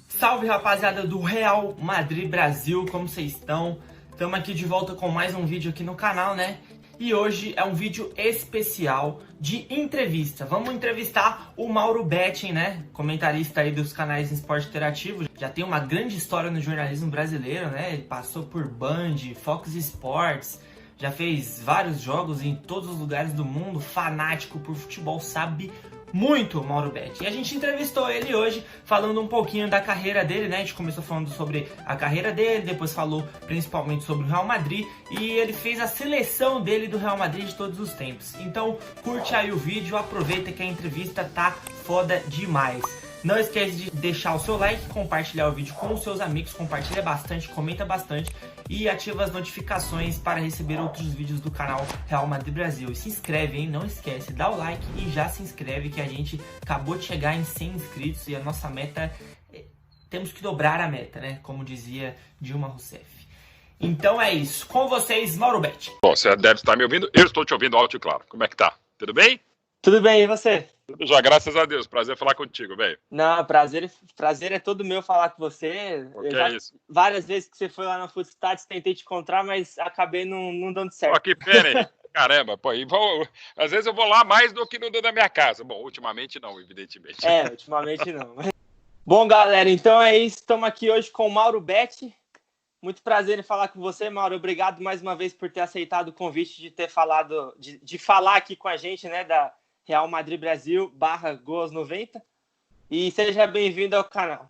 Salve, rapaziada do Real Madrid Brasil, como vocês estão? Estamos aqui de volta com mais um vídeo aqui no canal, né? E hoje é um vídeo especial de entrevista. Vamos entrevistar o Mauro Betting, né? Comentarista aí dos canais em esporte interativo. Já tem uma grande história no jornalismo brasileiro, né? Ele passou por Band, Fox Sports, já fez vários jogos em todos os lugares do mundo, fanático por futebol, sabe muito o Mauro Betting. E a gente entrevistou ele hoje, falando um pouquinho da carreira dele, né? A gente começou falando sobre a carreira dele, depois falou principalmente sobre o Real Madrid, e ele fez a seleção dele do Real Madrid de todos os tempos. Então curte aí o vídeo, aproveita que a entrevista tá foda demais. Não esquece de deixar o seu like, compartilhar o vídeo com os seus amigos, compartilha bastante, comenta bastante e ativa as notificações para receber outros vídeos do canal Real Madrid Brasil. E se inscreve, hein? Não esquece, dá o like e já se inscreve que a gente acabou de chegar em 100 inscritos e a nossa meta, temos que dobrar a meta, né? Como dizia Dilma Rousseff. Então é isso, com vocês, Mauro Betting. Bom, você deve estar me ouvindo, eu estou te ouvindo alto e claro. Como é que tá? Tudo bem? Tudo bem, e você? Tudo já, graças a Deus. Prazer falar contigo, velho. Não, prazer é todo meu falar com você. Isso. Várias vezes que você foi lá na Footstats, tentei te encontrar, mas acabei não dando certo. Ó, que pena, hein? Caramba, pô. Às vezes eu vou lá mais do que no da minha casa. Bom, ultimamente não, evidentemente. Ultimamente não. Bom, galera, então é isso. Estamos aqui hoje com o Mauro Betting. Muito prazer em falar com você, Mauro. Obrigado mais uma vez por ter aceitado o convite de ter falado, de falar aqui com a gente, né, da Real Madrid Brasil /Gols90. E seja bem-vindo ao canal.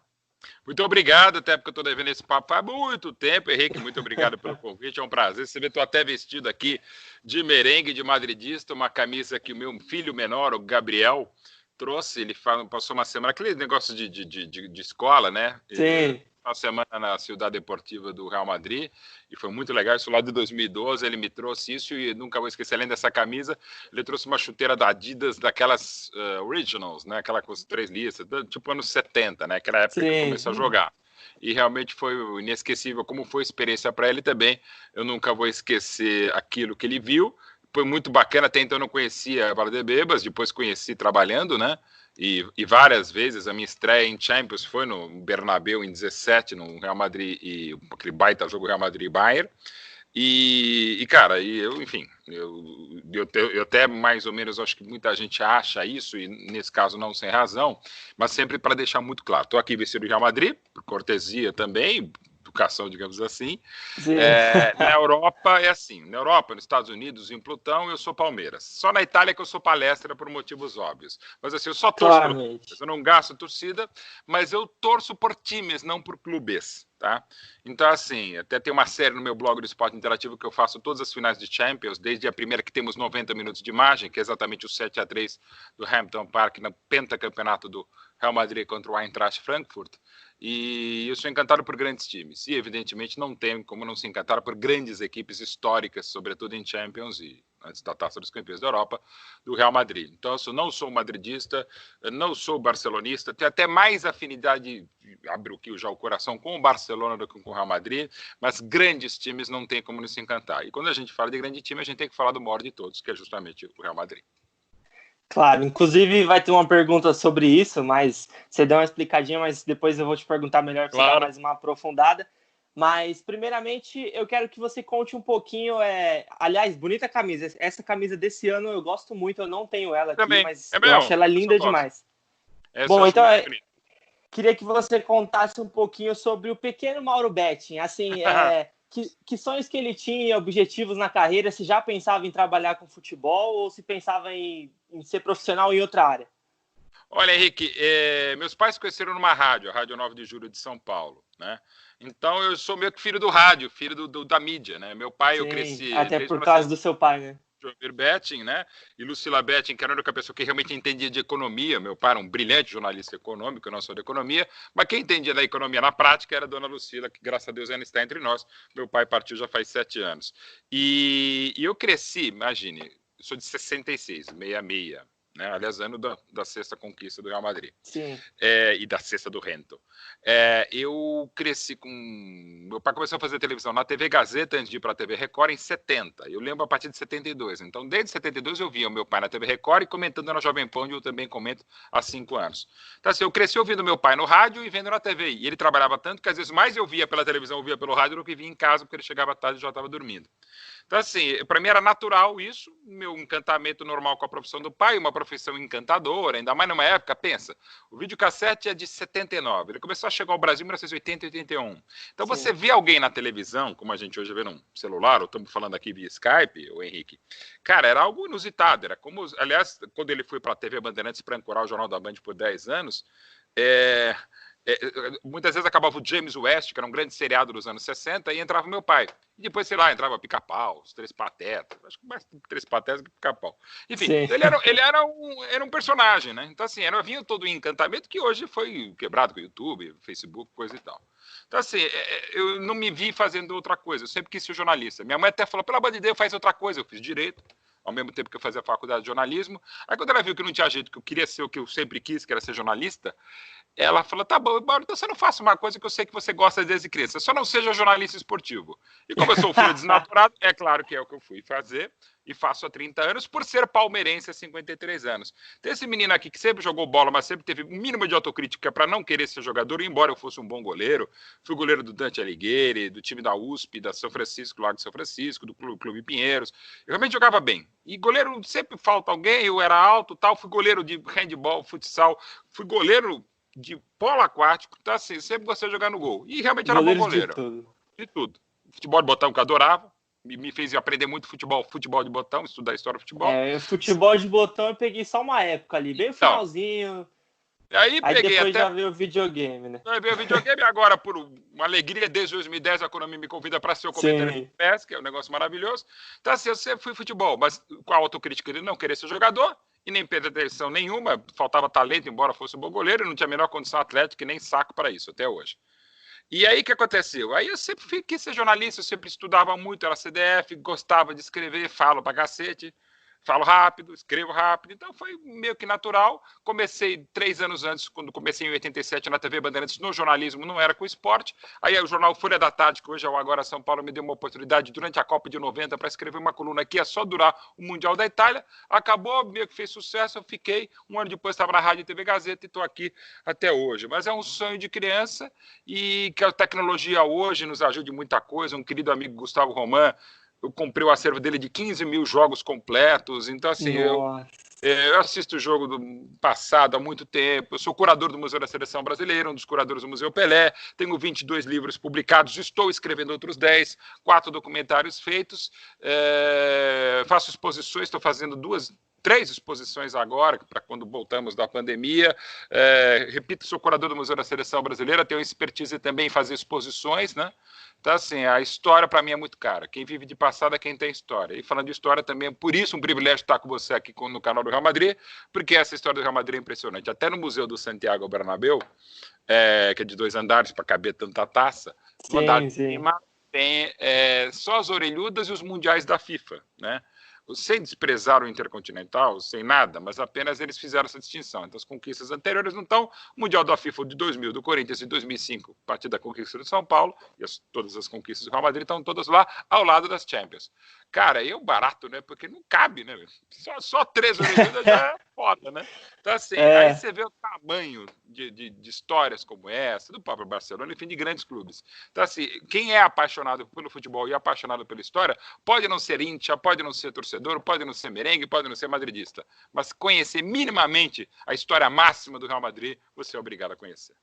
Muito obrigado, até porque eu estou devendo esse papo há muito tempo. Henrique, muito obrigado pelo convite, é um prazer. Você vê, estou até vestido aqui de merengue, de madridista, uma camisa que o meu filho menor, o Gabriel, trouxe. Ele passou uma semana, aquele negócio de escola, né? Sim. Uma semana na Ciudad Deportiva do Real Madrid, e foi muito legal, isso lá de 2012, ele me trouxe isso, e nunca vou esquecer, além dessa camisa, ele trouxe uma chuteira da Adidas, daquelas Originals, né, aquela com as 3 listas, tipo anos 70, né, aquela época que ele começou a jogar, e realmente foi inesquecível, como foi a experiência para ele também, eu nunca vou esquecer aquilo que ele viu, foi muito bacana, até então eu não conhecia a Valdebebas, depois conheci trabalhando, né, e várias vezes a minha estreia em Champions foi no Bernabéu em 17, no Real Madrid, e aquele baita jogo Real Madrid e Bayern, cara, enfim, eu até mais ou menos acho que muita gente acha isso, e nesse caso não sem razão, mas sempre para deixar muito claro, estou aqui vestido de Real Madrid, por cortesia também, educação, digamos assim. Na Europa é assim, na Europa, nos Estados Unidos, em Plutão, eu sou Palmeiras. Só na Itália que eu sou Palestra por motivos óbvios. Mas assim, eu só torço por Palmeiras. Eu não gasto torcida, mas eu torço por times, não por clubes, tá? Então assim, até tem uma série no meu blog do Esporte Interativo que eu faço todas as finais de Champions, desde a primeira que temos 90 minutos de imagem, que é exatamente o 7-3 do Hampton Park, no pentacampeonato do Real Madrid contra o Eintracht Frankfurt. E eu sou encantado por grandes times. E, evidentemente, não tem como não se encantar por grandes equipes históricas, sobretudo em Champions e antes da Taça dos Campeões da Europa, do Real Madrid. Então, eu não sou madridista, não sou barcelonista, tenho até mais afinidade, abro aqui já o coração, com o Barcelona do que com o Real Madrid, mas grandes times não tem como não se encantar. E quando a gente fala de grande time, a gente tem que falar do maior de todos, que é justamente o Real Madrid. Claro, inclusive vai ter uma pergunta sobre isso, mas você deu uma explicadinha, mas depois eu vou te perguntar melhor para você dar mais uma aprofundada. Mas, primeiramente, eu quero que você conte um pouquinho, aliás, bonita camisa, essa camisa desse ano eu gosto muito, eu não tenho ela aqui, também. Mas eu acho ela linda demais. Bom, então, queria que você contasse um pouquinho sobre o pequeno Mauro Betting, assim, que sonhos que ele tinha, objetivos na carreira, se já pensava em trabalhar com futebol ou se pensava em ser profissional em outra área? Olha, Henrique, meus pais se conheceram numa rádio, a Rádio 9 de Julho de São Paulo, né? Então eu sou meio que filho do rádio, filho da mídia, né? Meu pai, eu cresci... Até por causa do seu pai, né? João Betting, né? E Lucila Betting, que era a única pessoa que realmente entendia de economia. Meu pai era um brilhante jornalista econômico, eu não sou de economia, mas quem entendia da economia na prática era a dona Lucila, que graças a Deus ainda está entre nós. Meu pai partiu já faz 7 anos. E eu cresci, imagine, eu sou de 66, 66. né? Aliás, ano da sexta conquista do Real Madrid. Sim. E da sexta do Rento. Eu cresci com... Meu pai começou a fazer televisão na TV Gazeta antes de ir para a TV Record em 70. Eu lembro a partir de 72. Então, desde 72 eu via o meu pai na TV Record e comentando na Jovem Pan, onde eu também comento há 5 anos. Então, assim, eu cresci ouvindo meu pai no rádio e vendo na TV. E ele trabalhava tanto que às vezes mais eu via pela televisão, eu via pelo rádio do que via em casa, porque ele chegava tarde e já estava dormindo. Então, assim, para mim era natural isso, meu encantamento normal com a profissão do pai, uma profissão encantadora, ainda mais numa época, pensa, o videocassete é de 79, ele começou a chegar ao Brasil em 1980 e 81. Então, Sim. Você vê alguém na televisão, como a gente hoje vê num celular, ou estamos falando aqui via Skype, o Henrique, cara, era algo inusitado, era como, aliás, quando ele foi para a TV Bandeirantes para ancorar o Jornal da Band por 10 anos, muitas vezes acabava o James West, que era um grande seriado dos anos 60, e entrava meu pai. E depois, sei lá, entrava Pica-Pau, os Três Patetas, acho que mais Três Patetas que Pica-Pau. Enfim, ele era um personagem, né? Então, assim, vinha todo o encantamento que hoje foi quebrado com o YouTube, Facebook, coisa e tal. Então, assim, eu não me vi fazendo outra coisa, eu sempre quis ser jornalista. Minha mãe até falou, pelo amor de Deus, faz outra coisa. Eu fiz direito, ao mesmo tempo que eu fazia a faculdade de jornalismo. Aí, quando ela viu que não tinha jeito, que eu queria ser o que eu sempre quis, que era ser jornalista, ela falou, tá bom, então você não faça uma coisa que eu sei que você gosta desde criança, só não seja jornalista esportivo. E como eu sou filho desnaturado, é claro que é o que eu fui fazer, e faço há 30 anos, por ser palmeirense há 53 anos. Tem esse menino aqui que sempre jogou bola, mas sempre teve um mínimo de autocrítica para não querer ser jogador, embora eu fosse um bom goleiro. Fui goleiro do Dante Alighieri, do time da USP, da São Francisco, Lago de São Francisco, do Clube Pinheiros. Eu realmente jogava bem. E goleiro sempre falta alguém, eu era alto, tal, fui goleiro de handball, futsal, fui goleiro de polo aquático, tá assim, sempre gostei de jogar no gol. E realmente era bom goleiro. De tudo. Futebol de botão que eu adorava. Me fez aprender muito futebol de botão, estudar história do futebol. Futebol de botão eu peguei só uma época ali, bem então, finalzinho. Aí peguei depois já veio o videogame, né? Aí veio o videogame agora, por uma alegria, desde 2010 a Konami me convida para ser o comentarista de PES, que é um negócio maravilhoso. Então assim, eu sempre fui futebol, mas com a autocrítica de não querer ser jogador, e nem pretensão nenhuma, faltava talento, embora fosse um bom goleiro, não tinha a menor condição atlética e nem saco para isso, até hoje. E aí o que aconteceu? Aí eu sempre quis ser jornalista, eu sempre estudava muito, era CDF, gostava de escrever, falo pra cacete, falo rápido, escrevo rápido, então foi meio que natural. Comecei 3 anos antes, quando comecei em 87 na TV Bandeirantes, no jornalismo, não era com esporte. Aí o jornal Folha da Tarde, que hoje é o Agora São Paulo, me deu uma oportunidade durante a Copa de 90 para escrever uma coluna que ia só durar o Mundial da Itália. Acabou, meio que fez sucesso, eu fiquei. Um ano depois estava na Rádio e TV Gazeta e estou aqui até hoje. Mas é um sonho de criança e que a tecnologia hoje nos ajude muita coisa. Um querido amigo, Gustavo Roman, eu comprei o acervo dele de 15 mil jogos completos, então assim, eu assisto o jogo do passado há muito tempo, eu sou curador do Museu da Seleção Brasileira, um dos curadores do Museu Pelé, tenho 22 livros publicados, estou escrevendo outros 10, 4 documentários feitos, faço exposições, estou fazendo 3 exposições agora, para quando voltamos da pandemia. Repito, sou curador do Museu da Seleção Brasileira, tenho expertise também em fazer exposições, né? Então, assim, a história para mim é muito cara. Quem vive de passado é quem tem história. E falando de história também, é por isso um privilégio estar com você aqui no canal do Real Madrid, porque essa história do Real Madrid é impressionante. Até no Museu do Santiago Bernabéu, que é de 2 andares para caber tanta taça, no andar de cima tem só as orelhudas e os mundiais da FIFA, né? Sem desprezar o Intercontinental, sem nada, mas apenas eles fizeram essa distinção. Então, as conquistas anteriores não estão. O Mundial da FIFA de 2000, do Corinthians, de 2005, a partir da conquista do São Paulo, e todas as conquistas do Real Madrid estão todas lá, ao lado das Champions. Cara, aí é um barato, né? Porque não cabe, né? Só 3 Olimpíadas já é foda, né? Então, assim, aí você vê o tamanho de histórias como essa, do próprio Barcelona, enfim, de grandes clubes. Então, assim, quem é apaixonado pelo futebol e apaixonado pela história, pode não ser íntia, pode não ser torcedor, pode não ser merengue, pode não ser madridista, mas conhecer minimamente a história máxima do Real Madrid, você é obrigado a conhecer.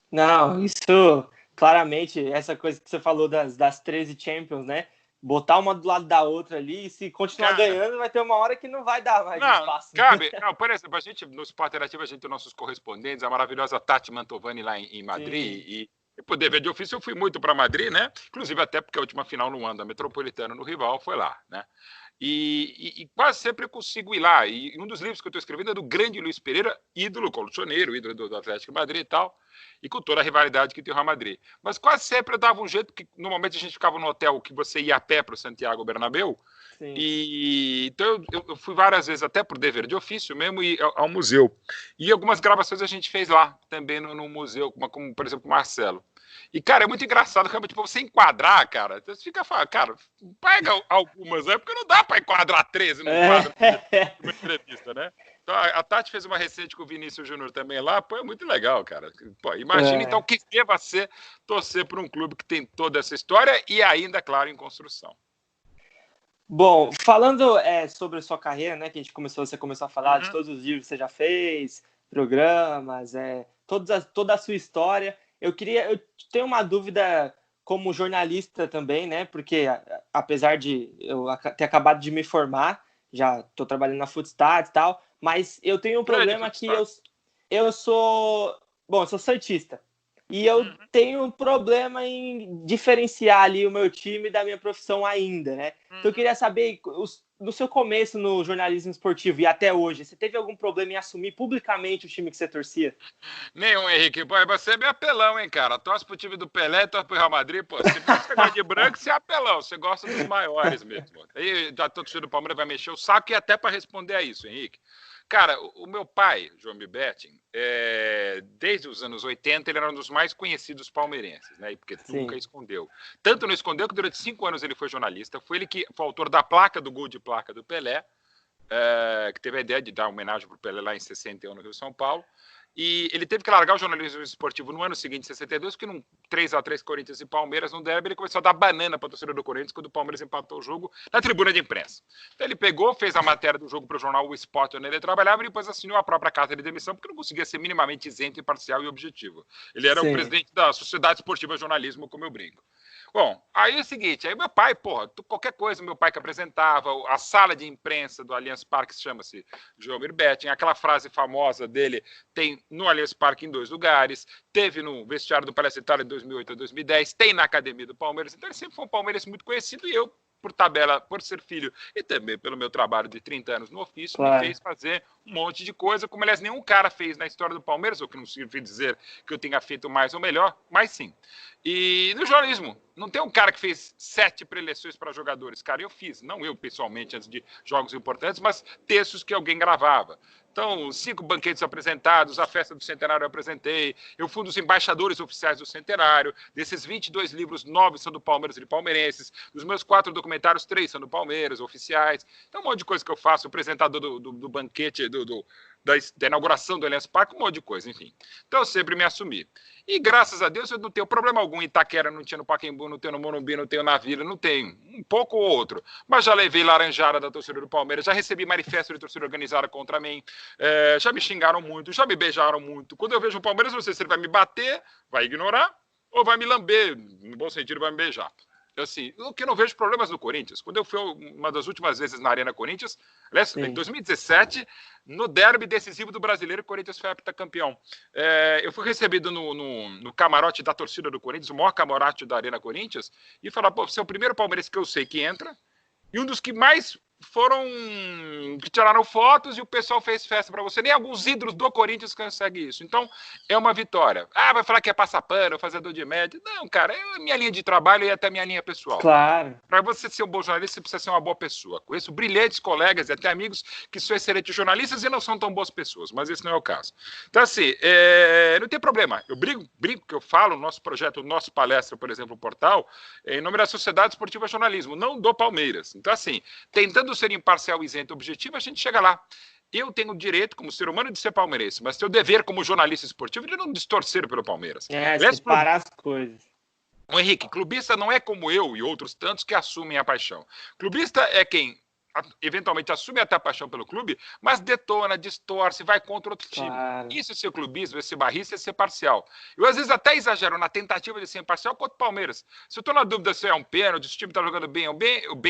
Não, isso, claramente, essa coisa que você falou das 13 Champions, né? Botar uma do lado da outra ali, e se continuar ganhando, vai ter uma hora que não vai dar mais espaço. Cabe. Não, por exemplo, a gente, no Sport Interativo, a gente tem nossos correspondentes, a maravilhosa Tati Mantovani lá em Madrid, e por dever de ofício eu fui muito para Madrid, né? Inclusive até porque a última final no ano da Metropolitana, no rival, foi lá, né? E quase sempre eu consigo ir lá. E um dos livros que eu estou escrevendo é do grande Luiz Pereira, ídolo colchoneiro, ídolo do Atlético de Madrid e tal, e com toda a rivalidade que tem o Real Madrid. Mas quase sempre eu dava um jeito que, normalmente, a gente ficava no hotel que você ia a pé para o Santiago Bernabéu. Sim. E então eu fui várias vezes, até por dever de ofício mesmo, ao museu. E algumas gravações a gente fez lá, também no museu, como, por exemplo, o Marcelo. E, cara, é muito engraçado, realmente, pra você enquadrar, cara, você fica falando, cara, pega algumas, porque não dá pra enquadrar 13 num quadro de uma entrevista, né? Então, a Tati fez uma recente com o Vinícius Júnior também lá, pô, é muito legal, cara. Pô, imagina, então, o que deva ser torcer por um clube que tem toda essa história e ainda, claro, em construção. Bom, falando sobre a sua carreira, né, que você começou a falar de todos os livros que você já fez, programas, toda a sua história. Eu tenho uma dúvida como jornalista também, né, porque apesar de eu ter acabado de me formar, já estou trabalhando na Footstats e tal, mas eu tenho um problema que eu sou santista. E eu tenho um problema em diferenciar ali o meu time da minha profissão ainda, né? Então eu queria saber, no seu começo no jornalismo esportivo e até hoje, você teve algum problema em assumir publicamente o time que você torcia? Nenhum, Henrique. Pô, você é bem apelão, hein, cara? Torce pro time do Pelé, torce pro Real Madrid, pô. Você gosta de branco, você é apelão. Você gosta dos maiores mesmo. Aí a torcida do Palmeiras vai mexer o saco e até para responder a isso, Henrique. Cara, o meu pai, João Betting, desde os anos 80, ele era um dos mais conhecidos palmeirenses, né? Porque nunca escondeu. Tanto não escondeu que durante 5 anos ele foi jornalista. Foi ele que foi autor da placa, do gol de placa do Pelé, que teve a ideia de dar homenagem para o Pelé lá em 61 no Rio de São Paulo. E ele teve que largar o jornalismo esportivo no ano seguinte, em 62, porque num 3-3 Corinthians e Palmeiras no derby, ele começou a dar banana para a torcida do Corinthians quando o Palmeiras empatou o jogo na tribuna de imprensa. Então ele pegou, fez a matéria do jogo para o jornal O Esporte, onde ele trabalhava, e depois assinou a própria carta de demissão, porque não conseguia ser minimamente isento, imparcial e objetivo. Ele era o presidente da Sociedade Esportiva Jornalismo, como eu brinco. Bom, aí é o seguinte, aí meu pai, porra, qualquer coisa, meu pai que apresentava, a sala de imprensa do Allianz Parque chama-se João Betting, aquela frase famosa dele tem no Allianz Parque em 2 lugares, teve no vestiário do Palestra Itália de 2008 a 2010, tem na academia do Palmeiras, então ele sempre foi um palmeirense muito conhecido e eu, por tabela, por ser filho e também pelo meu trabalho de 30 anos no ofício, me fez fazer um monte de coisa, como aliás nenhum cara fez na história do Palmeiras, ou que não significa dizer que eu tenha feito mais ou melhor, mas sim. E no jornalismo, não tem um cara que fez 7 preleções para jogadores. Cara, eu fiz, não eu pessoalmente, antes de jogos importantes, mas textos que alguém gravava. Então, 5 banquetes apresentados, a festa do centenário eu apresentei, eu fui um dos embaixadores oficiais do centenário, desses 22 livros, 9 são do Palmeiras e de palmeirenses, dos meus 4 documentários, 3 são do Palmeiras, oficiais. Então, um monte de coisa que eu faço, apresentador do banquete, da inauguração do Allianz Parque, um monte de coisa, enfim. Então, eu sempre me assumi. E, graças a Deus, eu não tenho problema algum em Itaquera, não tinha no Pacaembu, não tenho no Morumbi, não tenho na Vila, não tenho. Um pouco ou outro. Mas já levei laranjada da torcida do Palmeiras, já recebi manifesto de torcida organizada contra mim, já me xingaram muito, já me beijaram muito. Quando eu vejo o Palmeiras, não sei se ele vai me bater, vai ignorar, ou vai me lamber, no bom sentido, vai me beijar. Assim, o que eu não vejo problemas no Corinthians. Quando eu fui uma das últimas vezes na Arena Corinthians, aliás, em 2017, no derby decisivo do Brasileiro, o Corinthians foi heptacampeão. Eu fui recebido no camarote da torcida do Corinthians, o maior camarote da Arena Corinthians, e falar, pô, você é o primeiro palmeirense que eu sei que entra, e um dos que mais que tiraram fotos e o pessoal fez festa para você. Nem alguns ídolos do Corinthians conseguem isso. Então, é uma vitória. Vai falar que é passar pano, fazedor de média. Não, cara, é a minha linha de trabalho e até a minha linha pessoal. Claro. Para você ser um bom jornalista, você precisa ser uma boa pessoa. Conheço brilhantes colegas e até amigos que são excelentes jornalistas e não são tão boas pessoas, mas esse não é o caso. Então, assim, não tem problema. Eu brinco que eu falo, nosso projeto, nosso palestra, por exemplo, o portal, em nome da Sociedade Esportiva Jornalismo, não do Palmeiras. Então, assim, tentando ser imparcial, isento, objetivo, a gente chega lá. Eu tenho o direito, como ser humano, de ser palmeirense, mas tenho o dever, como jornalista esportivo, de não distorcer pelo Palmeiras. Separar as coisas. O Henrique, clubista não é como eu e outros tantos que assumem a paixão. Clubista é quem eventualmente assume até a paixão pelo clube, mas detona, distorce, vai contra outro time. Claro. Isso é ser clubismo, é ser barrista, é ser parcial. Eu, às vezes, até exagero na tentativa de ser imparcial contra o Palmeiras. Se eu estou na dúvida se é um pênalti, se o time está jogando bem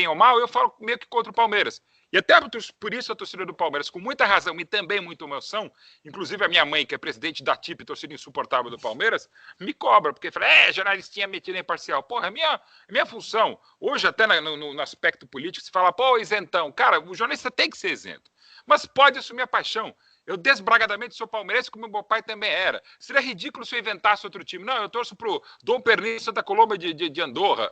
ou mal, eu falo meio que contra o Palmeiras. E até por isso a torcida do Palmeiras, com muita razão e também muita emoção, inclusive a minha mãe, que é presidente da TIP, torcida insuportável do Palmeiras, me cobra, porque fala, jornalistinha metido em parcial. Porra, é minha função. Hoje, até no aspecto político, se fala, pô, isentão. Cara, o jornalista tem que ser isento. Mas pode assumir a paixão. Eu desbragadamente sou palmeirense, como meu pai também era. Seria ridículo se eu inventasse outro time. Não, eu torço pro Dom Pernice da Colômbia de Andorra.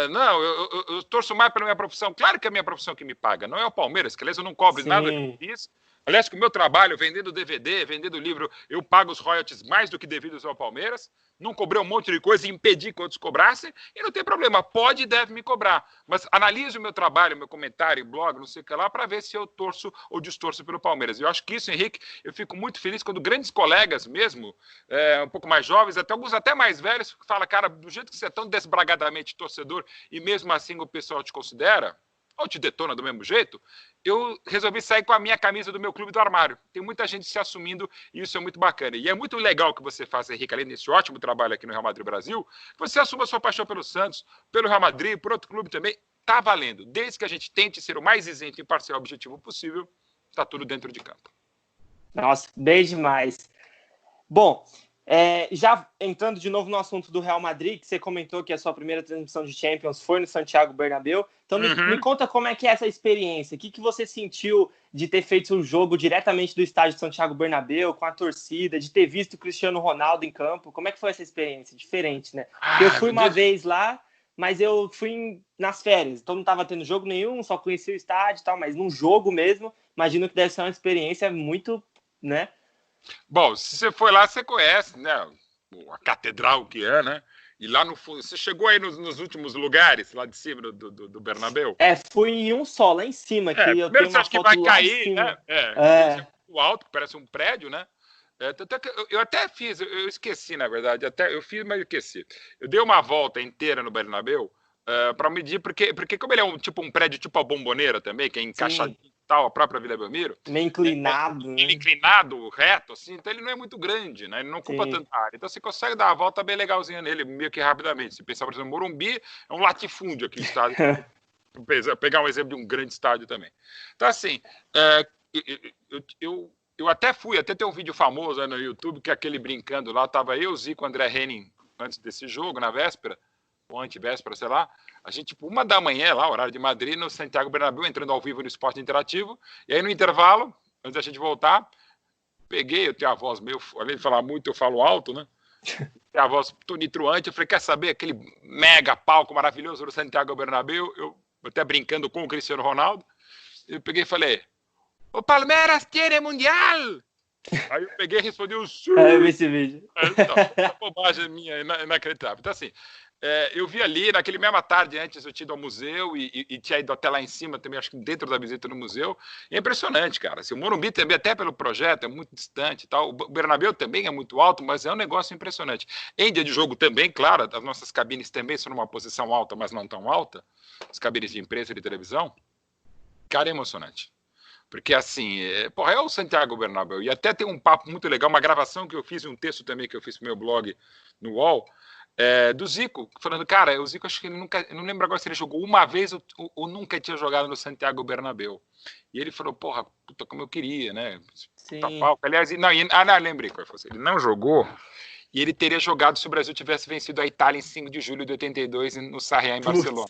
Não, eu torço mais pela minha profissão. Claro que é a minha profissão que me paga, não é o Palmeiras, que aliás eu não cobro nada disso. Aliás, com o meu trabalho, vendendo DVD, vendendo livro, eu pago os royalties mais do que devidos ao Palmeiras. Não cobrei um monte de coisa e impedi que outros cobrassem, e não tem problema, pode e deve me cobrar. Mas analise o meu trabalho, meu comentário, blog, não sei o que lá, para ver se eu torço ou distorço pelo Palmeiras. E eu acho que isso, Henrique, eu fico muito feliz quando grandes colegas mesmo, um pouco mais jovens, até alguns até mais velhos, falam, cara, do jeito que você é tão desbragadamente torcedor e mesmo assim o pessoal te considera, ou te detona do mesmo jeito, eu resolvi sair com a minha camisa do meu clube do armário. Tem muita gente se assumindo e isso é muito bacana. E é muito legal que você faça, Henrique, além desse ótimo trabalho aqui no Real Madrid Brasil, você assuma a sua paixão pelo Santos, pelo Real Madrid, por outro clube também. Tá valendo. Desde que a gente tente ser o mais isento, imparcial e objetivo possível, tá tudo dentro de campo. Nossa, bem demais. Bom, já entrando de novo no assunto do Real Madrid, que você comentou que a sua primeira transmissão de Champions foi no Santiago Bernabéu. Então me conta como é que é essa experiência. O que você sentiu de ter feito o jogo diretamente do estádio de Santiago Bernabéu, com a torcida, de ter visto o Cristiano Ronaldo em campo? Como é que foi essa experiência? Diferente, né? Porque eu fui uma vez lá, mas eu fui nas férias. Então não estava tendo jogo nenhum, só conheci o estádio e tal, mas num jogo mesmo, imagino que deve ser uma experiência muito, né? Bom, se você foi lá, você conhece, né? A catedral que é, né? E lá no fundo, você chegou aí nos últimos lugares, lá de cima do Bernabéu? Fui em um só, lá em cima, que eu tenho uma foto vai lá cair, em cima. Né? O alto, que parece um prédio, né? Eu até fiz, eu esqueci, na verdade, eu fiz, mas eu esqueci. Eu dei uma volta inteira no Bernabéu para medir, porque como ele é um prédio tipo a Bomboneira também, que é encaixadinho, tal, a própria Vila Belmiro. Meio inclinado. Ele inclinado, reto, assim, então ele não é muito grande, né? Ele não ocupa tanta área. Então você consegue dar a volta bem legalzinha nele, meio que rapidamente. Se pensar, por exemplo, Morumbi é um latifúndio aqui no estádio. Pegar um exemplo de um grande estádio também. Então, assim, eu até tem um vídeo famoso aí no YouTube, que é aquele brincando lá, tava eu, Zico, André Henning, antes desse jogo, na véspera, ou antevéspera, sei lá, a gente, tipo, 1 da manhã lá, horário de Madrid, no Santiago Bernabéu, entrando ao vivo no Esporte Interativo, e aí no intervalo, antes da gente voltar, eu tenho a voz meio, além de falar muito, eu falo alto, né? Tenho a voz tonitruante, eu falei, quer saber, aquele mega palco maravilhoso do Santiago Bernabéu, eu até brincando com o Cristiano Ronaldo, eu peguei e falei, o Palmeiras tiene mundial! Aí eu peguei e respondi o sim. Eu vi esse vídeo. Então, essa bobagem minha inacreditável. Então, assim, eu vi ali, naquele mesma tarde, antes eu tinha ido ao museu e tinha ido até lá em cima também, acho que dentro da visita no museu. E é impressionante, cara. Assim, o Morumbi também, até pelo projeto, é muito distante e tal. O Bernabéu também é muito alto, mas é um negócio impressionante. Em dia de jogo também, claro, as nossas cabines também são numa posição alta, mas não tão alta. As cabines de imprensa e de televisão. Cara, é emocionante. Porque, assim, é o Santiago Bernabéu. E até tem um papo muito legal, uma gravação que eu fiz, um texto também que eu fiz pro meu blog no UOL, do Zico, falando, cara, o Zico, acho que ele nunca, eu não lembro agora se ele jogou uma vez ou nunca tinha jogado no Santiago Bernabéu. E ele falou, porra, puta, como eu queria, né? Sim. Aliás, não, lembrei qual foi. Ele não jogou, e ele teria jogado se o Brasil tivesse vencido a Itália em 5 de julho de 82 no Sarriá, em Barcelona.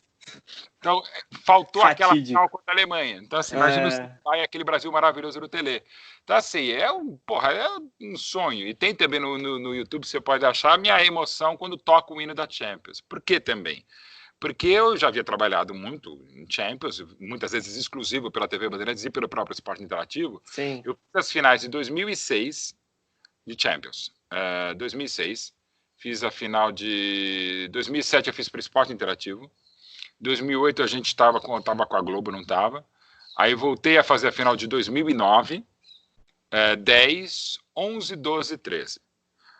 Então, faltou aquela final contra a Alemanha. Então, assim, imagina o aquele Brasil maravilhoso do Tele. Então, assim, é um sonho. E tem também no YouTube, você pode achar, a minha emoção quando toca o hino da Champions. Por que também? Porque eu já havia trabalhado muito em Champions, muitas vezes exclusivo pela TV Bandeirantes e pelo próprio Esporte Interativo. Sim. Eu fiz as finais de 2006 de Champions. 2006. Fiz a final de 2007, eu fiz para o Esporte Interativo. 2008 a gente estava com a Globo, não estava. Aí voltei a fazer a final de 2009, 10, 11, 12, 13.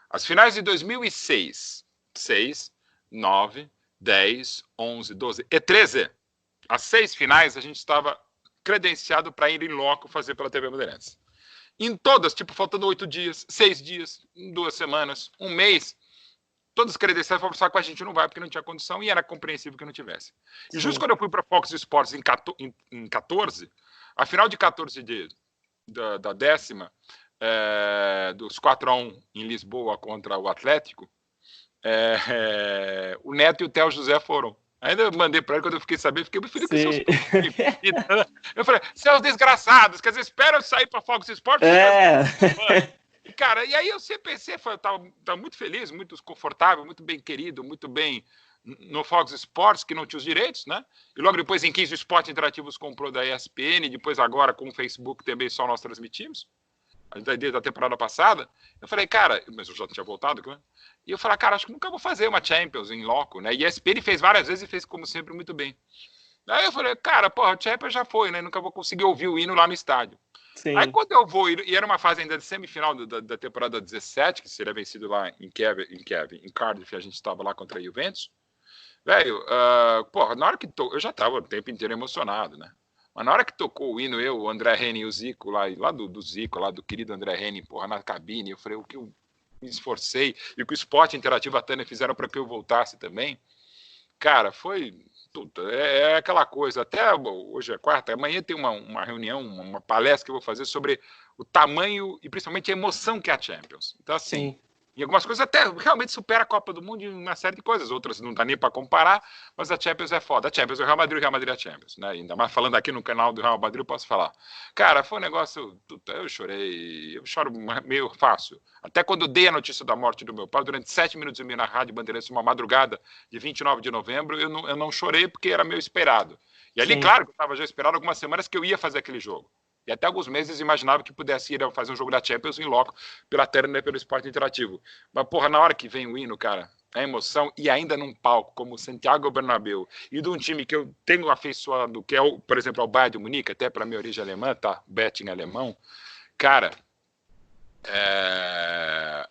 As finais de 2006, 6, 9, 10, 11, 12 e 13. As 6 finais a gente estava credenciado para ir em loco fazer pela TV Bandeirantes. Em todas, tipo, faltando 8 dias, 6 dias, 2 semanas, 1 mês, todas as credenciais falaram, só que a gente não vai porque não tinha condição e era compreensível que não tivesse. E justo quando eu fui para Fox Sports em 14, A final de 14 da décima, dos 4-1 em Lisboa contra o Atlético, o Neto e o Theo José foram. Ainda eu mandei para ele, quando eu fiquei sabendo, fiquei muito feliz com seus. Eu falei, seus desgraçados, quer dizer, espera eu sair para Fox Sports. E, cara, e aí eu sempre pensei, eu tava muito feliz, muito confortável, muito bem querido, muito bem no Fox Sports, que não tinha os direitos, né? E logo depois em 15 o Esporte Interativos comprou da ESPN, depois agora com o Facebook também só nós transmitimos, desde a temporada passada. Eu falei, cara, mas eu já tinha voltado, né? E eu falei, cara, acho que nunca vou fazer uma Champions em loco, né? E a ESPN fez várias vezes e fez, como sempre, muito bem. Aí eu falei, cara, porra, Champions já foi, né? Nunca vou conseguir ouvir o hino lá no estádio. Sim. Aí quando eu vou, e era uma fase ainda de semifinal da temporada 17, que seria vencido lá em Cardiff, a gente estava lá contra a Juventus. Velho, porra, na hora que eu já tava o tempo inteiro emocionado, né? Mas na hora que tocou o hino, o André Henning e o Zico, lá do Zico, lá do querido André Henning, porra, na cabine, eu falei, o que eu me esforcei, e o que o Esporte Interativo, a Tânia, fizeram para que eu voltasse também, cara, foi tudo. É aquela coisa, até hoje é quarta, amanhã tem uma reunião, uma palestra que eu vou fazer sobre o tamanho e principalmente a emoção que é a Champions. Então, assim, sim. E algumas coisas até realmente supera a Copa do Mundo e uma série de coisas, outras não dá nem para comparar, mas a Champions é foda. A Champions é o Real Madrid é a Champions, né? Ainda mais falando aqui no canal do Real Madrid, eu posso falar. Cara, foi um negócio, eu chorei, eu choro meio fácil. Até quando eu dei a notícia da morte do meu pai, durante 7 minutos e meio na Rádio Bandeirantes, uma madrugada de 29 de novembro, eu não chorei porque era meio esperado. E ali, sim, claro, que eu estava já esperando algumas semanas que eu ia fazer aquele jogo. E até alguns meses imaginava que pudesse ir fazer um jogo da Champions em loco, pela Turner e pelo Esporte Interativo. Mas, porra, na hora que vem o hino, cara, a emoção, e ainda num palco como o Santiago Bernabéu, e de um time que eu tenho afeiçoado, que é, por exemplo, o Bayern de Munique, até para minha origem alemã, tá? Betting alemão. Cara,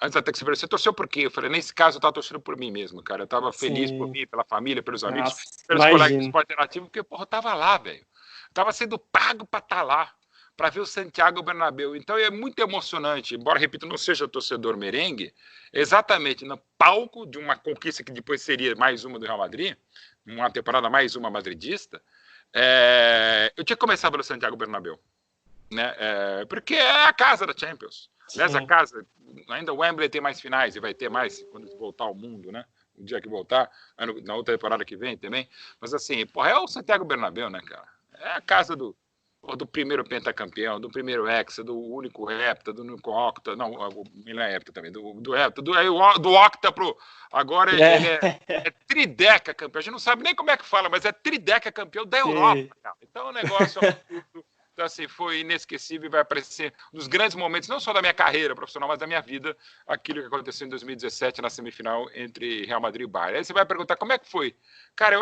antes até que você torceu por quê? Eu falei, nesse caso eu tava torcendo por mim mesmo, cara. Eu tava feliz por mim, pela família, pelos amigos, pelos colegas do Esporte Interativo, porque, porra, eu tava lá, velho. Tava sendo pago para estar lá, para ver o Santiago Bernabéu. Então é muito emocionante, embora, repito, não seja torcedor merengue, exatamente no palco de uma conquista que depois seria mais uma do Real Madrid, uma temporada mais uma madridista, eu tinha que começar pelo Santiago Bernabéu, né? Porque é a casa da Champions. Aliás, a casa, ainda o Wembley tem mais finais e vai ter mais quando voltar ao mundo, né? O dia que voltar, na outra temporada que vem também. Mas assim, porra, é o Santiago Bernabéu, né, cara? É a casa do primeiro pentacampeão, do primeiro hexa, do único hepta, do único octa, não é hepta também, do hepta, do octa pro... Agora ele é trideca campeão, a gente não sabe nem como é que fala, mas é trideca campeão da Europa, cara. Então o negócio então, assim, foi inesquecível e vai aparecer nos grandes momentos, não só da minha carreira profissional, mas da minha vida, aquilo que aconteceu em 2017 na semifinal entre Real Madrid e Bayern. Aí você vai perguntar, como é que foi? Cara,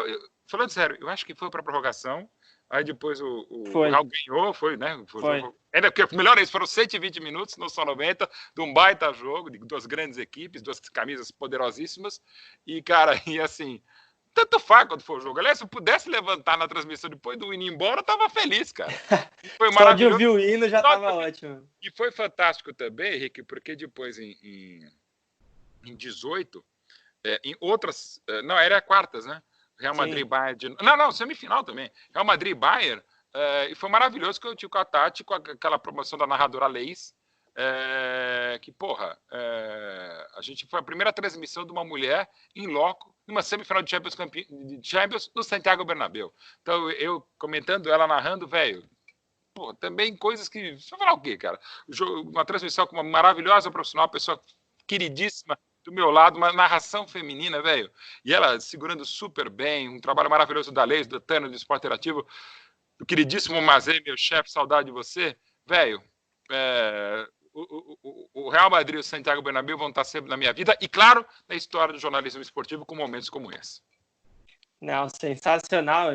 falando sério, eu acho que foi para prorrogação. Aí depois o Real ganhou, foi, né? Foi. Ainda porque melhor é isso, foram 120 minutos, não só 90, de um baita jogo, de duas grandes equipes, duas camisas poderosíssimas. E, cara, e assim, tanto faz quando for o jogo. Aliás, se eu pudesse levantar na transmissão depois do hino ir embora, eu tava feliz, cara. Foi maravilhoso. Só de ouvir o hino já tava ótimo. E foi fantástico também, Henrique, porque depois em 18, em outras... Não, era quartas, né? Real Madrid, Bayern... Não, semifinal também. Real Madrid, Bayern. E foi maravilhoso que eu tive com a Tati, com aquela promoção da narradora Leis. Que, porra, a gente foi a primeira transmissão de uma mulher em loco, numa semifinal de Champions no Santiago Bernabéu. Então, eu comentando, ela narrando, velho, pô, também coisas que... Você vai falar o quê, cara? Uma transmissão com uma maravilhosa profissional, uma pessoa queridíssima, do meu lado, uma narração feminina, velho, e ela segurando super bem, um trabalho maravilhoso da Leis, do Tano, do Esporte Interativo, do queridíssimo Mazei, meu chefe, saudade de você, velho, o Real Madrid e o Santiago Bernabéu vão estar sempre na minha vida, e claro, na história do jornalismo esportivo, com momentos como esse. Não, sensacional,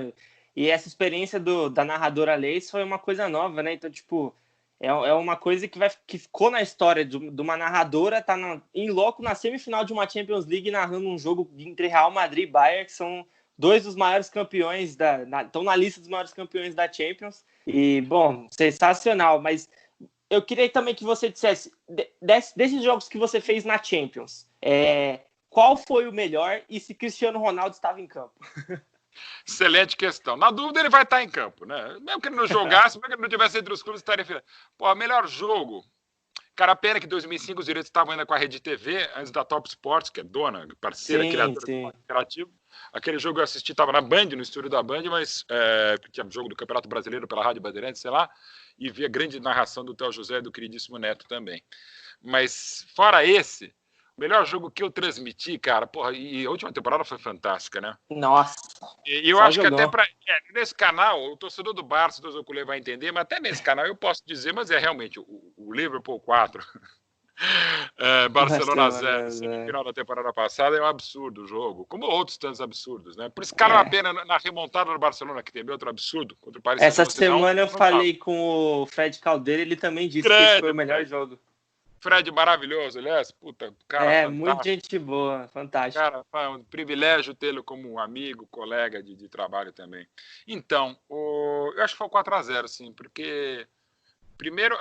e essa experiência da narradora Leis foi uma coisa nova, né, então, tipo... É uma coisa que ficou na história de uma narradora, tá em loco na semifinal de uma Champions League narrando um jogo entre Real Madrid e Bayern, que são dois dos maiores campeões, estão na lista dos maiores campeões da Champions. E, bom, sensacional. Mas eu queria também que você dissesse, desses jogos que você fez na Champions, qual foi o melhor e se Cristiano Ronaldo estava em campo? Excelente questão. Na dúvida, ele vai estar em campo, né? Mesmo que ele não jogasse, mesmo que ele não tivesse entre os clubes, estaria final. Pô, melhor jogo. Cara, a pena que em 2005 os direitos estavam ainda com a Rede TV, antes da Top Sports, que é dona, parceira, criadora do esporte interativo. Aquele jogo eu assisti, estava na Band, no estúdio da Band, mas tinha jogo do Campeonato Brasileiro pela Rádio Bandeirantes, sei lá, e vi a grande narração do Theo José e do queridíssimo Neto também. Mas, fora esse, o melhor jogo que eu transmiti, cara, porra, e a última temporada foi fantástica, né? Nossa. E eu acho que até nesse canal, o torcedor do Barça, o torcedor do Culé vai entender, mas até nesse canal eu posso dizer, mas é realmente o Liverpool 4, Barcelona 0, semifinal da temporada passada, é um absurdo o jogo, como outros tantos absurdos, né? Por isso, cara, uma pena na remontada do Barcelona, que teve outro absurdo contra o Paris Saint-Germain. Essa semana eu falei com o Fred Caldeira, ele também disse que esse foi o melhor jogo. Fred maravilhoso, aliás, puta, cara, fantástico. Muito gente boa, fantástico. Cara, é um privilégio tê-lo como um amigo, colega de trabalho também. Então, eu acho que foi 4-0, sim, porque primeiro,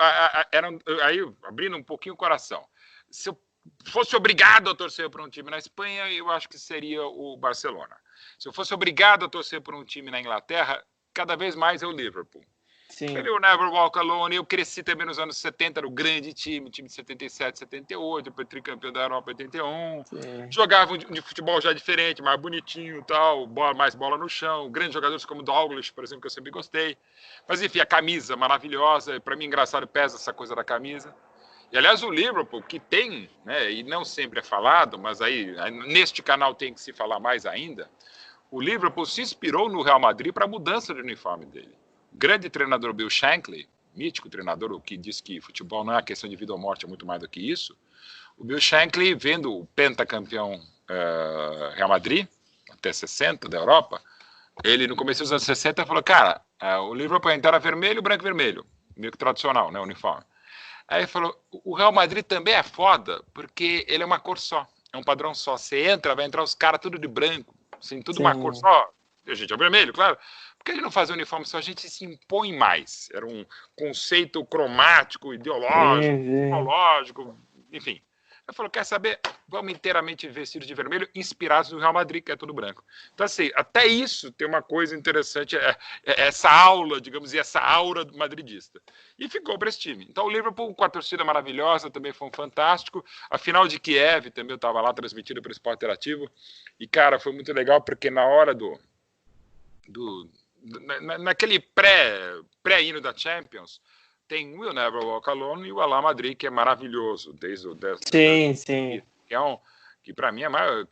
aí abrindo um pouquinho o coração, se eu fosse obrigado a torcer para um time na Espanha, eu acho que seria o Barcelona. Se eu fosse obrigado a torcer por um time na Inglaterra, cada vez mais é o Liverpool. Sim. O Never Walk Alone, eu cresci também nos anos 70, era o grande time de 77, 78, depois tricampeão da Europa 81. Sim. Jogavam de futebol já diferente, mais bonitinho e tal, mais bola no chão, grandes jogadores como Douglas, por exemplo, que eu sempre gostei. Mas enfim, a camisa maravilhosa, para mim engraçado, pesa essa coisa da camisa. E aliás, o Liverpool, que tem, né, e não sempre é falado, mas aí neste canal tem que se falar mais ainda, o Liverpool se inspirou no Real Madrid para a mudança de uniforme dele. Grande treinador Bill Shankly, mítico treinador, que diz que futebol não é uma questão de vida ou morte, é muito mais do que isso. O Bill Shankly, vendo o pentacampeão Real Madrid, até 60 da Europa, ele no começo dos anos 60 falou, cara, o Liverpool era vermelho, branco e vermelho, meio que tradicional, né, uniforme. Aí ele falou, o Real Madrid também é foda, porque ele é uma cor só, é um padrão só. Você entra, vai entrar os caras tudo de branco, assim, tudo uma cor só. A gente é vermelho, claro. Por que ele não fazia uniforme só? A gente se impõe mais. Era um conceito cromático, ideológico, psicológico, enfim. Ele falou, quer saber? Vamos inteiramente vestidos de vermelho, inspirados no Real Madrid, que é tudo branco. Então, assim, até isso tem uma coisa interessante, essa aula, digamos, e essa aura madridista. E ficou para esse time. Então, o Liverpool, com a torcida maravilhosa, também foi um fantástico. A final de Kiev, também eu estava lá, transmitida pelo Esporte Interativo. E, cara, foi muito legal, porque na hora naquele pré-hino da Champions, tem o Will Never Walk Alone e o Alá Madrid, que é maravilhoso. Sim. Que para mim é mais,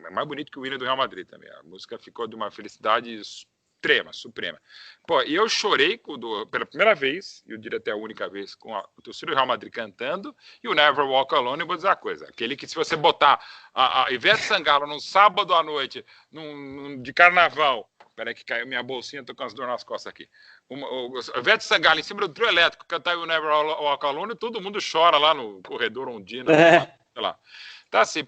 é mais bonito que o hino do Real Madrid também. A música ficou de uma felicidade extrema, suprema. Pô, e eu chorei pela primeira vez, eu diria até a única vez, com a torcida do Real Madrid cantando, e o Never Walk Alone, eu vou dizer uma coisa, aquele que se você botar a Ivete Sangalo num sábado à noite, de carnaval, peraí que caiu minha bolsinha, tô com as dores nas costas aqui, a Ivete Sangalo em cima do trio elétrico, cantar o Never Walk Alone, todo mundo chora lá no corredor Ondina, sei lá. Então assim,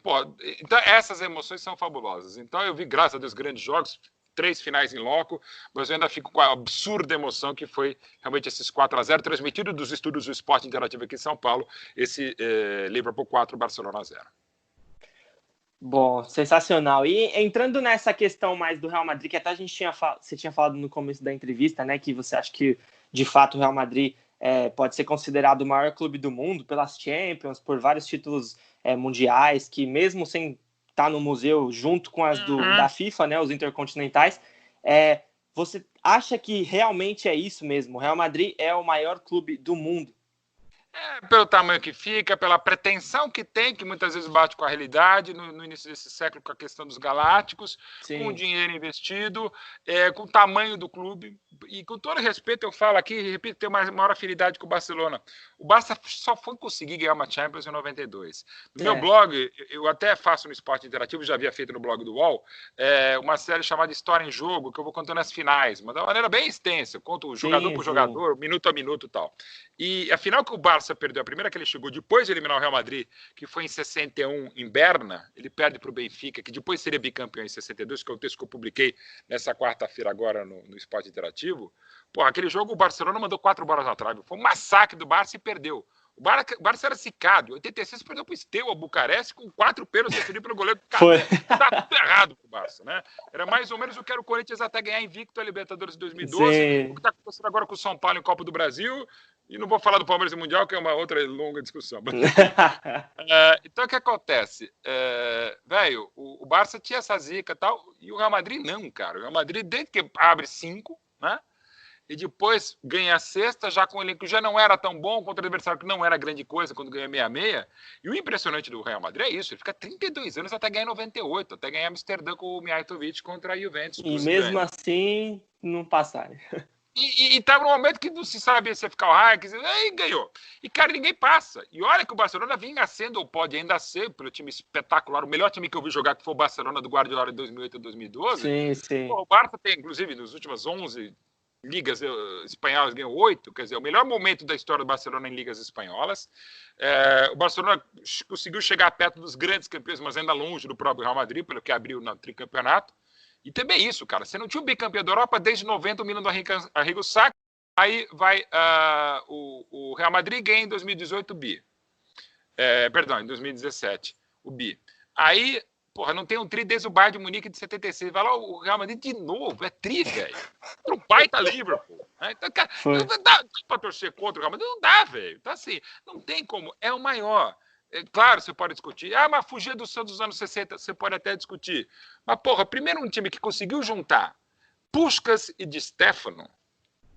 então essas emoções são fabulosas. Então eu vi, graças a Deus, grandes jogos, 3 finais em loco, mas eu ainda fico com a absurda emoção que foi realmente esses 4-0, transmitido dos estúdios do Esporte Interativo aqui em São Paulo, esse Liverpool 4, Barcelona 0. Bom, sensacional. E entrando nessa questão mais do Real Madrid, que até você tinha falado no começo da entrevista, né, que você acha que, de fato, o Real Madrid pode ser considerado o maior clube do mundo pelas Champions, por vários títulos mundiais, que mesmo sem tá no museu junto com as da FIFA, né, os intercontinentais. Você acha que realmente é isso mesmo? O Real Madrid é o maior clube do mundo? Pelo tamanho que fica, pela pretensão que tem, que muitas vezes bate com a realidade, no início desse século, com a questão dos galácticos, sim, com o dinheiro investido, com o tamanho do clube. E com todo respeito, eu falo aqui, repito, tenho uma maior afinidade com o Barcelona. O Barça só foi conseguir ganhar uma Champions em 92. No meu blog, eu até faço no Esporte Interativo, já havia feito no blog do UOL, uma série chamada História em Jogo, que eu vou contando as finais, mas de uma maneira bem extensa. Eu conto jogador por jogador, minuto a minuto e tal. E a final que o Barça perdeu, a primeira que ele chegou, depois de eliminar o Real Madrid, que foi em 61, em Berna, ele perde para o Benfica, que depois seria bicampeão em 62, que é o texto que eu publiquei nessa quarta-feira agora no Esporte Interativo. Pô, aquele jogo o Barcelona mandou 4 bolas na trave. Foi um massacre do Barça e perdeu. O Barça era zicado. Em 86 perdeu pro Steaua Bucareste com 4 pênaltis defendidos pelo goleiro do Cané. Tá tudo errado pro Barça, né? Era mais ou menos o que era o Corinthians até ganhar invicto a Libertadores de 2012. Sim. O que tá acontecendo agora com o São Paulo em Copa do Brasil. E não vou falar do Palmeiras no Mundial, que é uma outra longa discussão. Então, o que acontece? Velho, o Barça tinha essa zica e tal, e o Real Madrid não, cara. O Real Madrid, desde que abre 5, né? E depois ganha a sexta, já com o elenco que já não era tão bom, contra o adversário que não era grande coisa quando ganha 6-6. E o impressionante do Real Madrid é isso, ele fica 32 anos até ganhar 98, até ganhar Amsterdã com o Mijatovic contra a Juventus. E mesmo assim, não passaram. E tava num momento que não se sabia se ia ficar o Raik, e ganhou. E, cara, ninguém passa. E olha que o Barcelona vinha sendo, ou pode ainda ser, pelo time espetacular, o melhor time que eu vi jogar, que foi o Barcelona do Guardiola de 2008 a 2012. Sim, sim. Pô, o Barça tem, inclusive, nas últimas 11 ligas espanholas, ganhou 8, quer dizer, o melhor momento da história do Barcelona em ligas espanholas. O Barcelona conseguiu chegar perto dos grandes campeões, mas ainda longe do próprio Real Madrid, pelo que abriu no tricampeonato. E também isso, cara. Você não tinha um bicampeão da Europa desde 90, o Milan do Arrigo Sacchi. Aí vai o Real Madrid ganha em 2018 o bi. Perdão, em 2017 o bi. Aí, porra, não tem um tri desde o Bayern de Munique de 76. Vai lá o Real Madrid de novo. É tri, velho. O pai tá Liverpool. Então, cara, não dá pra torcer contra o Real Madrid. Não dá, velho. Então, assim, não tem como. É o maior. Claro, você pode discutir. Mas fugir do Santos dos anos 60, você pode até discutir. Mas, porra, primeiro um time que conseguiu juntar Puskás e Di Stéfano,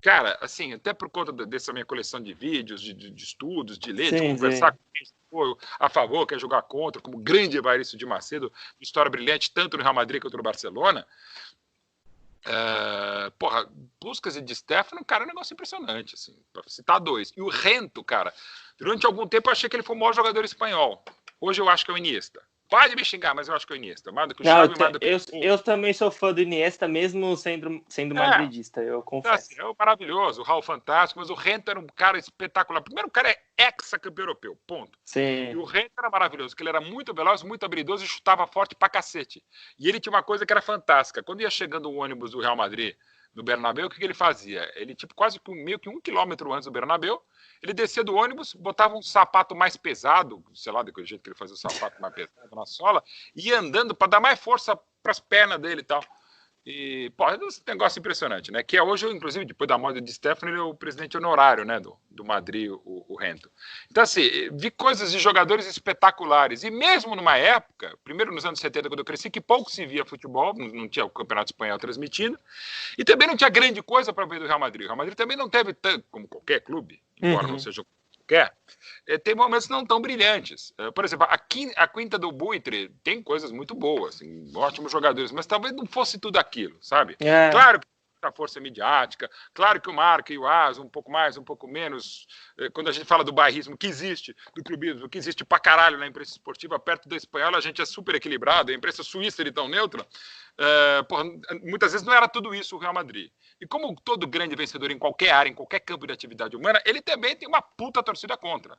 cara, assim, até por conta dessa minha coleção de vídeos, de estudos, de ler, de conversar com quem for a favor, quer jogar contra, como grande Evaristo de Macedo, história brilhante, tanto no Real Madrid quanto no Barcelona. Porra, Puskás e Di Stéfano, cara, é um negócio impressionante, assim, pra citar 2. E o Rento, cara, durante algum tempo eu achei que ele foi o maior jogador espanhol. Hoje eu acho que é o Iniesta. Pode me xingar, mas eu acho que é o Iniesta. Mais do que o Xavi, mais do que eu também sou fã do Iniesta, mesmo sendo madridista, eu confesso. Assim, é o maravilhoso, o Raul fantástico, mas o Rento era um cara espetacular. Primeiro, o cara é ex-campeão europeu, ponto. Sim. E o Rento era maravilhoso, porque ele era muito veloz, muito habilidoso e chutava forte pra cacete. E ele tinha uma coisa que era fantástica. Quando ia chegando o ônibus do Real Madrid no Bernabéu, o que ele fazia? Ele, quase meio que 1 quilômetro antes do Bernabéu, ele descia do ônibus, botava um sapato mais pesado, sei lá, do jeito que ele fazia o sapato mais pesado na sola, e ia andando para dar mais força para as pernas dele e tal. E, pô, é um negócio impressionante, né? Que é hoje, inclusive, depois da morte de Stefano, ele é o presidente honorário, né, do Madrid, o Rento. Então, assim, vi coisas de jogadores espetaculares. E mesmo numa época, primeiro nos anos 70, quando eu cresci, que pouco se via futebol, não tinha o Campeonato Espanhol transmitindo, e também não tinha grande coisa para ver do Real Madrid. O Real Madrid também não teve tanto, como qualquer clube, embora não seja qualquer, tem momentos não tão brilhantes. Por exemplo, a Quinta do Buitre tem coisas muito boas, assim, ótimos jogadores, mas talvez não fosse tudo aquilo, sabe? Claro que a força midiática, claro que o Marca e o As, um pouco mais, um pouco menos, quando a gente fala do bairrismo que existe, do clubismo que existe pra caralho na imprensa esportiva, perto da espanhola a gente é super equilibrado, a imprensa suíça é tão neutra, muitas vezes não era tudo isso o Real Madrid. E como todo grande vencedor em qualquer área, em qualquer campo de atividade humana, ele também tem uma puta torcida contra.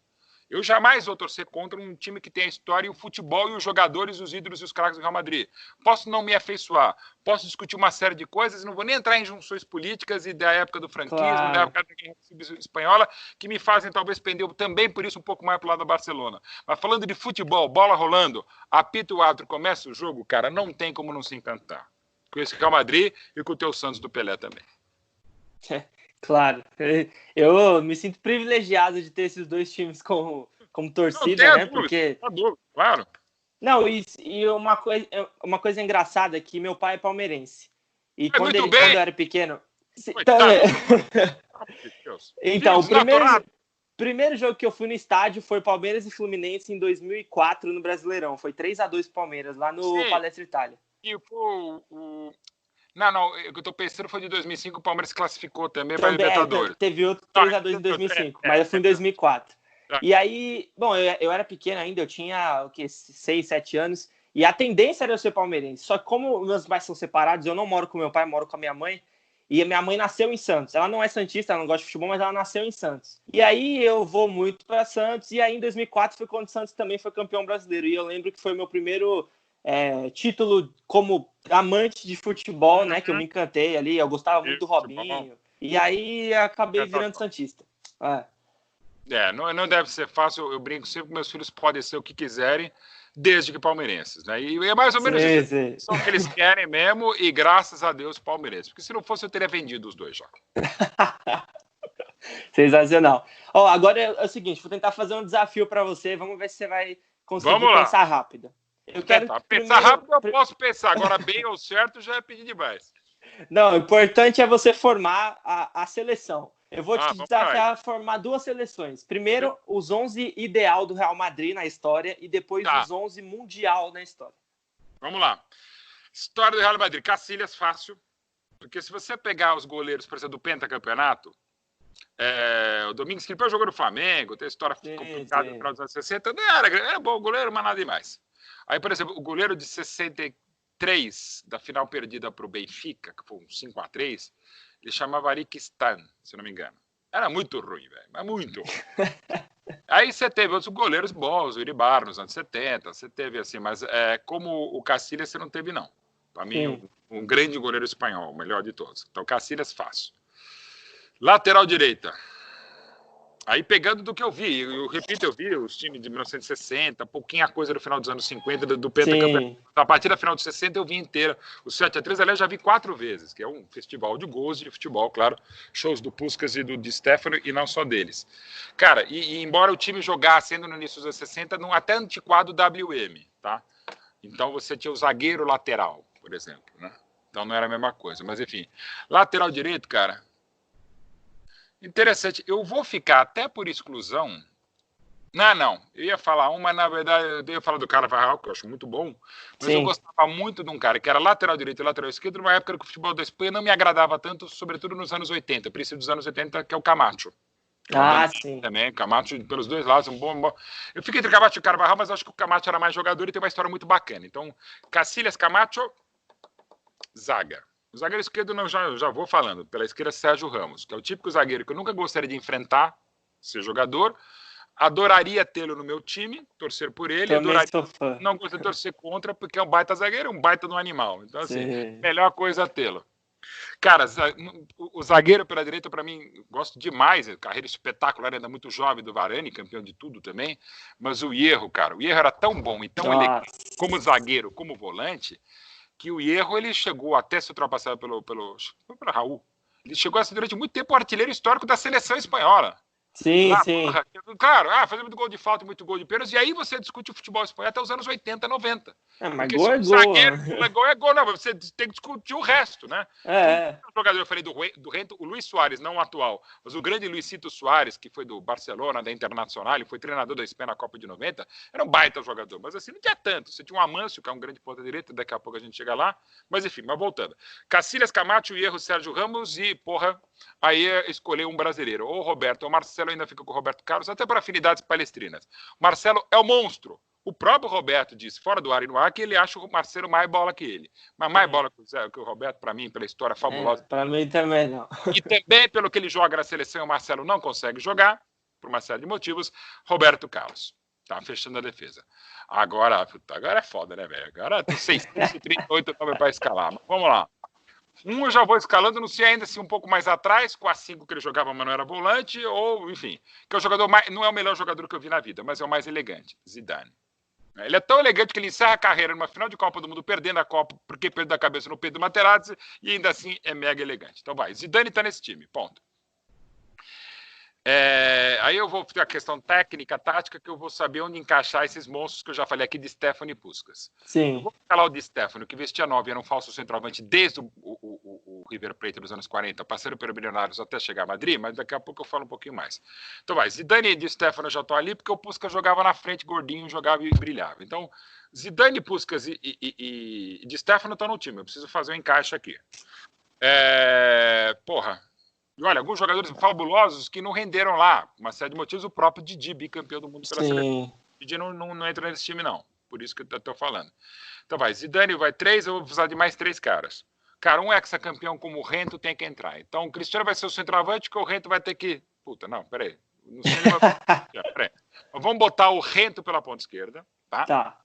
Eu jamais vou torcer contra um time que tem a história e o futebol e os jogadores, os ídolos e os craques do Real Madrid. Posso não me afeiçoar, posso discutir uma série de coisas, não vou nem entrar em junções políticas e da época do franquismo, da época da Guerra Civil Espanhola, que me fazem talvez pender também por isso um pouco mais pro lado do Barcelona. Mas falando de futebol, bola rolando, apita o árbitro, começa o jogo, cara, não tem como não se encantar. Com esse Real Madrid e com o teu Santos do Pelé também. Claro, eu me sinto privilegiado de ter esses dois times como torcida, né? Porque claro. Não, e uma coisa engraçada é que meu pai é palmeirense. E quando eu era pequeno, então o primeiro jogo que eu fui no estádio foi Palmeiras e Fluminense em 2004 no Brasileirão. Foi 3-2 Palmeiras lá no Palestra Itália. E Não, o que eu tô pensando foi de 2005, o Palmeiras classificou também para a Libertadores. Teve outro 3-2 em 2005, mas eu fui em 2004. E aí, bom, eu era pequeno ainda, eu tinha 6, 7 anos, e a tendência era eu ser palmeirense. Só que como meus pais são separados, eu não moro com meu pai, moro com a minha mãe, e a minha mãe nasceu em Santos. Ela não é santista, ela não gosta de futebol, mas ela nasceu em Santos. E aí eu vou muito para Santos, e aí em 2004 foi quando o Santos também foi campeão brasileiro. E eu lembro que foi meu primeiro título como amante de futebol, né? Que eu me encantei ali, eu gostava muito do Robinho. E aí acabei virando santista. Não deve ser fácil. Eu brinco sempre que meus filhos podem ser o que quiserem, desde que palmeirenses, né? E é mais ou menos isso. São o que eles querem mesmo, e graças a Deus palmeirenses. Porque se não fosse, eu teria vendido os dois já. Sensacional. Agora é o seguinte, vou tentar fazer um desafio para você. Vamos ver se você vai conseguir pensar rápido. Pensar rápido eu posso pensar. Agora, bem ou certo, já é pedir demais. Não, o importante é você formar a seleção. Eu vou te desafiar a formar 2 seleções. Primeiro, os 11 ideal do Real Madrid na história e depois os 11 mundial na história. Vamos lá. História do Real Madrid. Cacilhas, fácil. Porque se você pegar os goleiros, por exemplo, do pentacampeonato, o Domingos Quintana jogou no Flamengo, tem história complicada no final dos anos 60, era bom goleiro, mas nada demais. Aí, por exemplo, o goleiro de 63, da final perdida para o Benfica, que foi um 5-3, ele chamava Arik Stan, se não me engano. Era muito ruim, velho, mas muito ruim. Aí você teve outros goleiros bons, o Iribar nos anos 70, você teve assim, mas como o Cacilhas você não teve, não. Para mim, um grande goleiro espanhol, o melhor de todos. Então, Cacilhas, fácil. Lateral direita. Aí pegando do que eu vi, eu repito, eu vi os times de 1960, pouquinha coisa no final dos anos 50 do pentacampeonato. A partir da final dos 60 eu vi inteira. O 7-3, aliás, já vi 4 vezes, que é um festival de gols de futebol, claro. Shows do Puskás e do Di Stefano, e não só deles. Cara, e embora o time jogasse ainda no início dos anos 60, num até antiquado WM, tá? Então você tinha o zagueiro lateral, por exemplo, né? Então não era a mesma coisa, mas enfim. Lateral direito, cara... Interessante. Eu vou ficar até por exclusão. Não. Eu ia falar mas na verdade eu ia falar do Carvajal, que eu acho muito bom. Mas eu gostava muito de um cara que era lateral direito e lateral esquerdo, numa época que o futebol da Espanha não me agradava tanto, sobretudo nos anos 80, princípio dos anos 80, que é o Camacho. Sim. Também, Camacho pelos dois lados, um bom. Eu fiquei entre Camacho e Carvajal, mas acho que o Camacho era mais jogador e tem uma história muito bacana. Então, Cacilhas, Camacho, zaga. O zagueiro esquerdo, já vou falando. Pela esquerda, Sérgio Ramos, que é o típico zagueiro que eu nunca gostaria de enfrentar, ser jogador. Adoraria tê-lo no meu time, torcer por ele. Não gostaria de torcer contra, porque é um baita zagueiro, um baita de um animal. Então, assim, melhor coisa tê-lo. Cara, o zagueiro pela direita, para mim, gosto demais. Carreira espetacular, ainda muito jovem, do Varane, campeão de tudo também. Mas o Hierro, cara, o Hierro era tão bom e tão elegante, como zagueiro, como volante, que o Hierro, ele chegou até se ultrapassar pelo Raul. Ele chegou a ser durante muito tempo o artilheiro histórico da seleção espanhola. Sim. Claro, fazendo muito gol de falta e muito gol de pênalti, e aí você discute o futebol espanhol até os anos 80, 90. Mas gol é gol. Gol é gol, não, você tem que discutir o resto, né? O jogador, eu falei do Rento, o Luis Soares, não o atual, mas o grande Luisito Soares, que foi do Barcelona, da Internacional, ele foi treinador da Espanha na Copa de 90, era um baita jogador, mas assim, não tinha tanto. Você tinha um Amâncio, que é um grande ponta-direita, daqui a pouco a gente chega lá, mas enfim, mas voltando. Cacilhas, Camacho, Hierro, Sérgio Ramos e, aí escolher um brasileiro, ou Roberto ou Marcelo, ainda fica com o Roberto Carlos, até por afinidades palestrinas. Marcelo é o monstro. O próprio Roberto disse, fora do ar e no ar, que ele acha o Marcelo mais bola que ele. Mas mais bola que o Roberto, para mim, pela história fabulosa. Para mim também não. E também, pelo que ele joga na seleção, o Marcelo não consegue jogar, por uma série de motivos, Roberto Carlos. Tá fechando a defesa. Agora é foda, né, velho? Agora tem 638 nomes para escalar. Mas vamos lá. Eu já vou escalando, não sei ainda se um pouco mais atrás, com a 5 que ele jogava, mas não era volante, ou, enfim, que é o jogador não é o melhor jogador que eu vi na vida, mas é o mais elegante, Zidane. Ele é tão elegante que ele encerra a carreira numa final de Copa do Mundo, perdendo a Copa, porque perdeu a cabeça no Pedro Materazzi, e ainda assim é mega elegante. Então vai, Zidane tá nesse time, ponto. Aí eu vou ter a questão técnica, tática, que eu vou saber onde encaixar esses monstros que eu já falei aqui de Stefano e Puskás. Sim. Eu vou falar o de Stefano, que vestia 9, era um falso centroavante desde o River Plate dos anos 40, passando pelo Milionários até chegar a Madrid, mas daqui a pouco eu falo um pouquinho mais. Então vai, Zidane e de Stefano já estão ali, porque o Puskás jogava na frente, gordinho, jogava e brilhava. Então, Zidane, Puskás e de Stefano estão no time, eu preciso fazer um encaixe aqui. E olha, alguns jogadores fabulosos que não renderam lá. Uma série de motivos, o próprio Didi, bicampeão do mundo pela seleção. Didi não entra nesse time, não. Por isso que eu estou falando. Então vai, Zidane vai 3, eu vou precisar de mais 3 caras. Cara, um ex-campeão como o Rento tem que entrar. Então o Cristiano vai ser o centroavante, que o Rento vai ter que... Peraí. Não sei peraí. Vamos botar o Rento pela ponta esquerda, tá? Tá.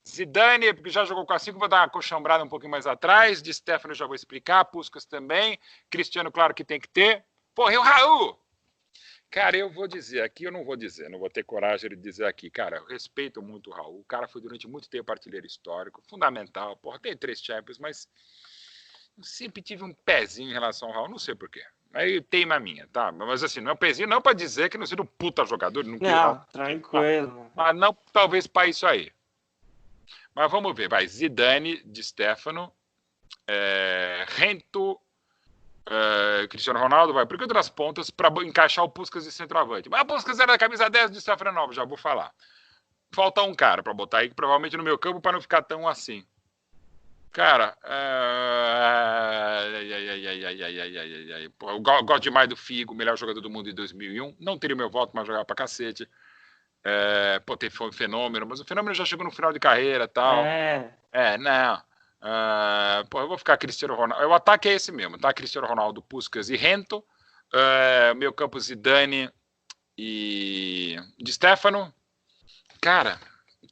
Zidane, porque já jogou com a 5, vou dar uma coxambrada um pouquinho mais atrás. De Stefano já vou explicar. Puskás também. Cristiano, claro que tem que ter. E o Raul? Cara, eu vou dizer aqui, eu não vou dizer, não vou ter coragem de dizer aqui. Cara, eu respeito muito o Raul. O cara foi durante muito tempo artilheiro histórico, fundamental. Porra, tem 3 Champions, mas eu sempre tive um pezinho em relação ao Raul, não sei porquê. Aí teima minha, tá? Mas assim, não é um pezinho não pra dizer que não seja um puta jogador. Não, tranquilo. Mas não, talvez para isso aí. Mas vamos ver, vai. Zidane, Di Stefano, Rento, Cristiano Ronaldo, vai por que das pontas para encaixar o Puskás de centroavante. Mas o Puskás era da camisa 10 de Stefano Nova, já vou falar. Falta um cara para botar aí, provavelmente no meu campo, para não ficar tão assim. Cara, eu gosto demais do Figo, melhor jogador do mundo em 2001. Não teria o meu voto, mas jogava pra cacete. Foi um fenômeno, mas o fenômeno já chegou no final de carreira e tal. Não. Eu vou ficar Cristiano Ronaldo. O ataque é esse mesmo, tá? Cristiano Ronaldo, Puskás e Rento. Meu campo Zidane e Di Stefano. Cara,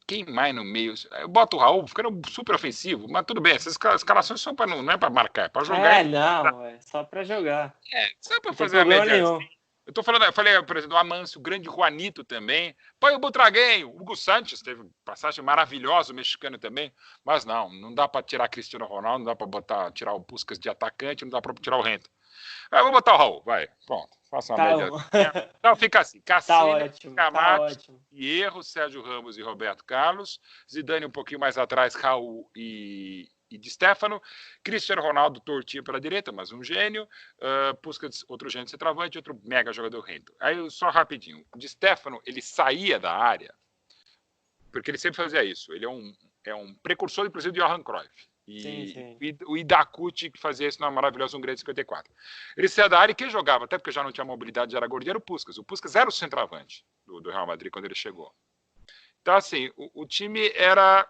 quem mais no meio? Eu boto o Raul, ficando super ofensivo, mas tudo bem, essas escalações são para não é para marcar, é para jogar. É só para jogar. Só para fazer a média. Eu tô falando, eu falei, por exemplo, do Amâncio, o grande Juanito também. Põe o Butragueño, o Hugo Sánchez teve passagem maravilhosa, o mexicano também. Mas não dá para tirar Cristiano Ronaldo, não dá para tirar o Puskás de atacante, não dá para tirar o Rento. Eu vou botar o Raul, vai, pronto. Faça uma média. Então fica assim, Cassini, Camacho, Hierro, Sérgio Ramos e Roberto Carlos. Zidane um pouquinho mais atrás, Raul e Di Stefano. Cristiano Ronaldo tortinho pela direita, mas um gênio. Puskás, outro gênio centroavante, outro mega jogador Rento. Aí só rapidinho, o Di Stefano, ele saía da área, porque ele sempre fazia isso. Ele é um precursor, inclusive, de Johan Cruyff. E o Idacuti, que fazia isso na maravilhosa Hungria de 54. Ele saía da área e quem jogava, até porque já não tinha mobilidade, já era gordinho, era o Puskás. O Puskás era o centroavante do Real Madrid quando ele chegou. Então, assim, o time era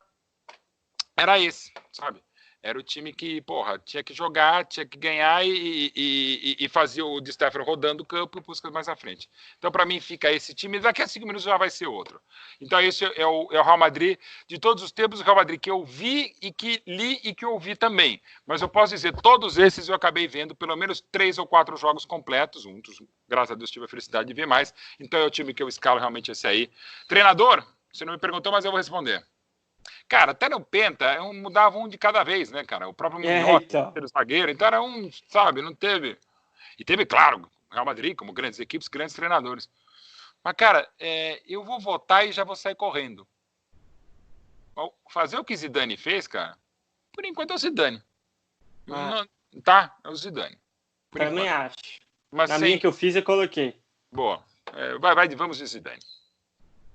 esse, sabe? Era o time que, porra, tinha que jogar, tinha que ganhar e fazia o Di Stefano rodando o campo e o Puskás mais à frente. Então, para mim, fica esse time. Daqui a 5 minutos já vai ser outro. Então, esse é o Real Madrid de todos os tempos, o Real Madrid que eu vi e que li e que ouvi também. Mas eu posso dizer, todos esses eu acabei vendo pelo menos 3 ou 4 jogos completos. Graças a Deus, tive a felicidade de ver mais. Então, é o time que eu escalo realmente esse aí. Treinador? Você não me perguntou, mas eu vou responder. Cara, até no Penta, mudava um de cada vez, né, cara? O próprio Minhoca, o zagueiro, então era sabe, não teve... E teve, claro, o Real Madrid, como grandes equipes, grandes treinadores. Mas, cara, eu vou votar e já vou sair correndo. Fazer o que Zidane fez, cara, por enquanto é o Zidane. É o Zidane. Também acho. Mas na minha que eu fiz, eu coloquei. Boa. Vamos de Zidane.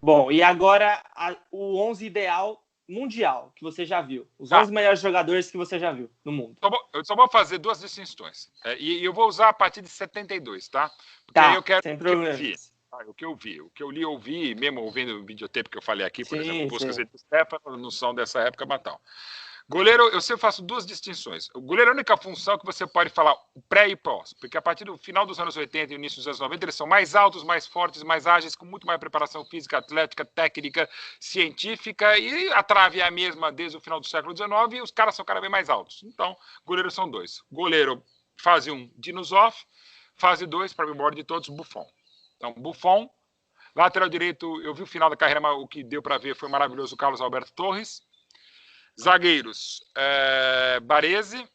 Bom, e agora o 11 ideal mundial que você já viu. Os 11 melhores jogadores que você já viu no mundo. Eu só vou fazer 2 distinções. E eu vou usar a partir de 72, tá? Porque aí eu quero sem problema. O que eu vi. O que eu li, eu vi, mesmo ouvindo o videotape que eu falei aqui, por exemplo, Puskás e Stefano, noção dessa época, Batal. Goleiro, eu sempre faço 2 distinções. O goleiro é a única função que você pode falar pré e pós, porque a partir do final dos anos 80 e início dos anos 90, eles são mais altos, mais fortes, mais ágeis, com muito mais preparação física, atlética, técnica, científica, e a trave é a mesma desde o final do século XIX, e os caras são cada vez mais altos. Então, goleiros são 2. Goleiro, fase 1, Dino Zoff, fase 2, para o maior de todos, Buffon. Então, Buffon. Lateral direito, eu vi o final da carreira, mas o que deu para ver foi maravilhoso, o Carlos Alberto Torres. Zagueiros, Baresi,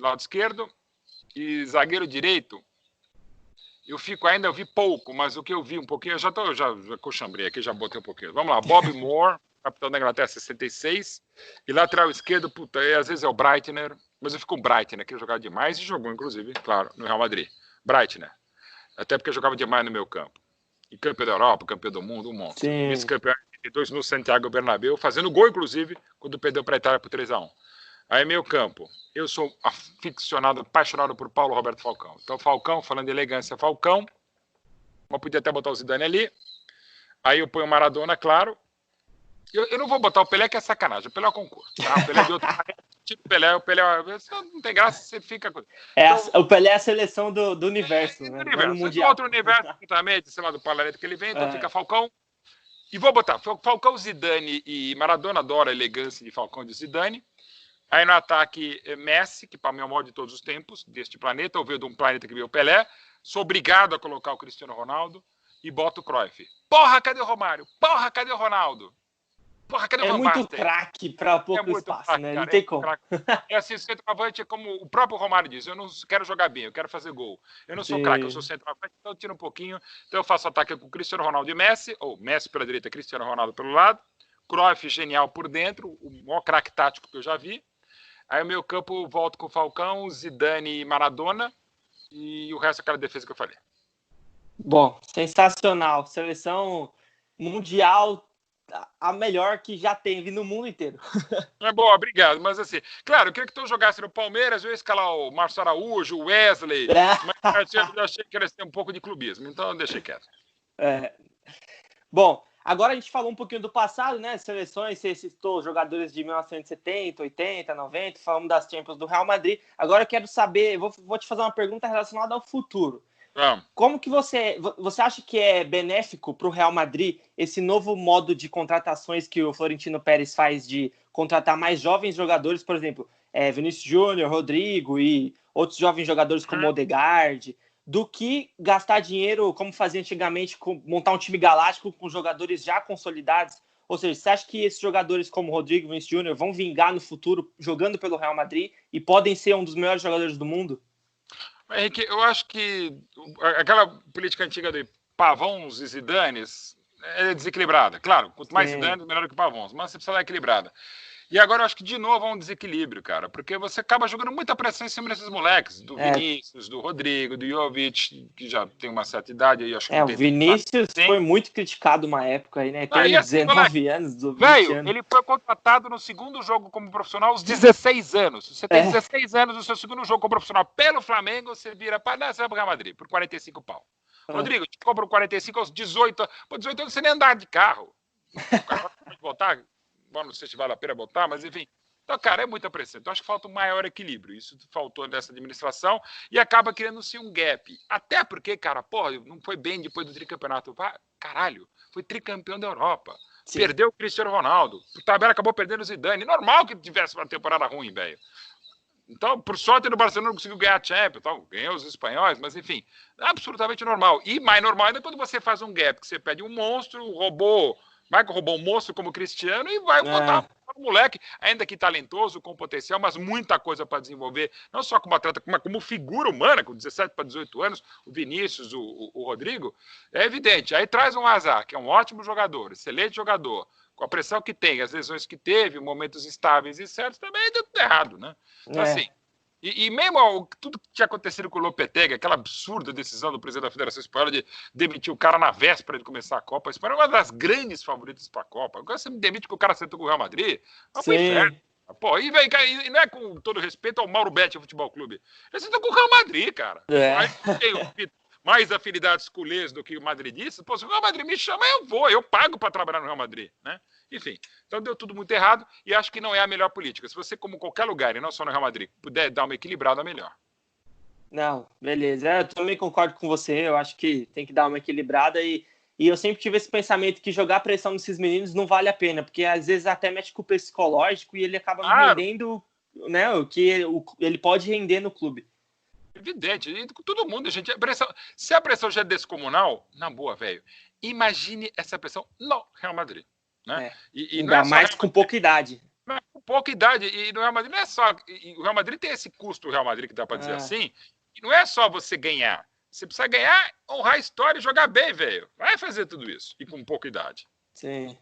lado esquerdo, e zagueiro direito, eu vi pouco, mas o que eu vi um pouquinho, eu já coxambrei aqui, já botei um pouquinho. Vamos lá, Bob Moore, capitão da Inglaterra, 66, e lateral esquerdo, às vezes é o Breitner, mas eu fico com o Breitner, que jogava demais, e jogou, inclusive, claro, no Real Madrid. Breitner, até porque jogava demais no meu campo. E campeão da Europa, campeão do mundo, um monte. Vice-campeão no Santiago Bernabéu, fazendo gol, inclusive, quando perdeu para a Itália por 3-1. Aí, meio campo, eu sou aficionado, apaixonado por Paulo Roberto Falcão. Então, Falcão, falando de elegância, Falcão. Mas podia até botar o Zidane ali. Aí eu ponho o Maradona, claro. Eu não vou botar o Pelé, que é sacanagem. O Pelé é o concurso. Tá? O Pelé é de outro tipo. O Pelé não tem graça, você fica... Então, o Pelé é a seleção do universo, né? Do universo. Mundial. Outro universo, também, sei lá, do planeta que ele vem, então fica Falcão. E vou botar Falcão, Zidane e Maradona, adora a elegância de Falcão e de Zidane. Aí no ataque, Messi, que para mim é o maior de todos os tempos deste planeta. Eu vejo de um planeta que veio o Pelé. Sou obrigado a colocar o Cristiano Ronaldo. e bota o Cruyff. Porra, cadê o Romário? Porra, cadê o Ronaldo? Porra, cadê o Van Basten? É muito craque para pouco espaço, craque, né? Não tem como. É assim, centroavante é como o próprio Romário diz, eu não quero jogar bem, eu quero fazer gol. Eu não sou craque, eu sou centroavante, então eu tiro um pouquinho. Então eu faço ataque com Cristiano Ronaldo e Messi, ou Messi pela direita, Cristiano Ronaldo pelo lado. Cruyff genial por dentro, o maior craque tático que eu já vi. Aí o meu campo volto com o Falcão, Zidane e Maradona, e o resto é aquela defesa que eu falei. Bom, sensacional. Seleção mundial, a melhor que já teve no mundo inteiro. É bom, obrigado. Mas assim, claro, eu queria que tu jogasse no Palmeiras, eu ia escalar o Márcio Araújo, o Wesley, mas eu achei que eles têm um pouco de clubismo, então eu deixei quieto. Bom, agora a gente falou um pouquinho do passado, né? Seleções, você citou jogadores de 1970, 80, 90, falamos das Champions do Real Madrid. Agora eu quero saber, vou te fazer uma pergunta relacionada ao futuro. Como que você acha que é benéfico para o Real Madrid esse novo modo de contratações que o Florentino Pérez faz de contratar mais jovens jogadores, por exemplo, Vinícius Júnior, Rodrigo e outros jovens jogadores como Odegaard, do que gastar dinheiro como fazia antigamente, montar um time galáctico com jogadores já consolidados? Ou seja, você acha que esses jogadores como Rodrigo e Vinícius Júnior vão vingar no futuro jogando pelo Real Madrid e podem ser um dos melhores jogadores do mundo? Henrique, eu acho que aquela política antiga de pavões e Zidanes é desequilibrada. Claro, quanto mais Zidanes, melhor que pavões, mas você precisa dar equilibrada. E agora eu acho que de novo é um desequilíbrio, cara, porque você acaba jogando muita pressão em cima desses moleques, do Vinícius, do Rodrigo, do Jovic, que já tem uma certa idade aí, acho que o Vinícius foi muito criticado uma época aí, né? Tem 19 anos, 20 velho, anos. ele foi contratado no segundo jogo como profissional aos 16 anos. Você tem 16 anos no seu segundo jogo como profissional pelo Flamengo, você vira para o Real Madrid por 45 pau. Rodrigo, te compra 45 aos 18. Por 18 anos você nem andar de carro. O cara pode botar. Bom, não sei se vale a pena botar, mas enfim. Então, cara, é muita pressão. Então, acho que falta um maior equilíbrio. Isso faltou nessa administração e acaba criando-se um gap. Até porque, cara, porra, não foi bem depois do tricampeonato. Caralho, foi tricampeão da Europa. Sim. Perdeu o Cristiano Ronaldo. O tabela acabou perdendo o Zidane. Normal que tivesse uma temporada ruim, velho. Então, por sorte, no Barcelona não conseguiu ganhar a Champions, ganhou os espanhóis, mas enfim, absolutamente normal. E mais normal ainda quando você faz um gap, que você pede um monstro, roubou um monstro como o Cristiano e vai botar um moleque, ainda que talentoso, com potencial, mas muita coisa para desenvolver, não só como atleta, mas como figura humana, com 17 para 18 anos, o Vinícius, o Rodrigo, é evidente. Aí traz um Hazard, que é um ótimo jogador, excelente jogador, com a pressão que tem, as lesões que teve, momentos instáveis e certos, também deu tudo errado, né? Então, assim, e mesmo tudo que tinha acontecido com o Lopetegui, aquela absurda decisão do presidente da Federação Espanhola de demitir o cara na véspera de começar a Copa. A Espanha é uma das grandes favoritas para a Copa. Agora você me demite que o cara sentou com o Real Madrid. Mas foi inferno. Pô, e não é com todo respeito ao Mauro Betti Futebol Clube. Ele sentou com o Real Madrid, cara. Aí tem mais afinidades culês do que o madridista. Pô, se o Real Madrid me chama, eu vou. Eu pago para trabalhar no Real Madrid, né? Enfim, então deu tudo muito errado e acho que não é a melhor política. Se você, como qualquer lugar, e não só no Real Madrid, puder dar uma equilibrada, é melhor. Não, beleza. Eu também concordo com você. Eu acho que tem que dar uma equilibrada e eu sempre tive esse pensamento que jogar pressão nesses meninos não vale a pena, porque às vezes até mexe com o psicológico e ele acaba rendendo, né, o que ele pode render no clube. Evidente, e com todo mundo, gente. Se a pressão já é descomunal, na boa, velho, imagine essa pressão no Real Madrid. Né? E ainda mais com pouca idade. Com pouca idade. E no Real Madrid não é só. O Real Madrid tem esse custo, o Real Madrid, que dá para dizer assim. E não é só você ganhar. Você precisa ganhar, honrar a história e jogar bem, velho. Vai fazer tudo isso. E com pouca idade. Sim.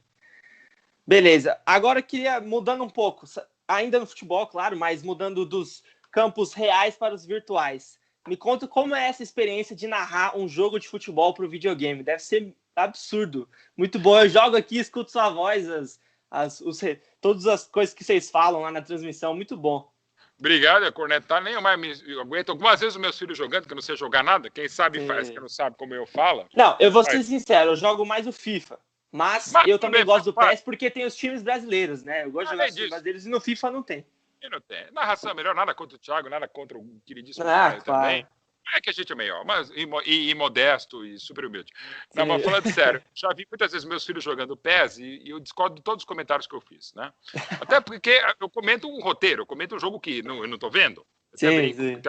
Beleza. Agora eu queria, mudando um pouco, ainda no futebol, claro, mas mudando dos campos reais para os virtuais. Me conta como é essa experiência de narrar um jogo de futebol para o videogame. Deve ser absurdo. Muito bom. Eu jogo aqui, escuto sua voz, todas as coisas que vocês falam lá na transmissão. Muito bom. Obrigado, a cornetar. Nem eu mais me aguento. Algumas vezes os meus filhos jogando, que eu não sei jogar nada. Quem sabe faz, quem não sabe como eu falo. Não, eu vou ser sincero, eu jogo mais o FIFA. Mas eu também gosto do PES porque tem os times brasileiros, né? Eu gosto de jogar os times brasileiros e no FIFA não tem. E não tem. Narração é melhor, nada contra o Thiago, nada contra o queridíssimo claro. Também. É que a gente é melhor, mas e modesto e super humilde. Não, mas falando sério, já vi muitas vezes meus filhos jogando PES e eu discordo de todos os comentários que eu fiz, né? Até porque eu comento um roteiro, eu comento um jogo que eu não tô vendo. Sim.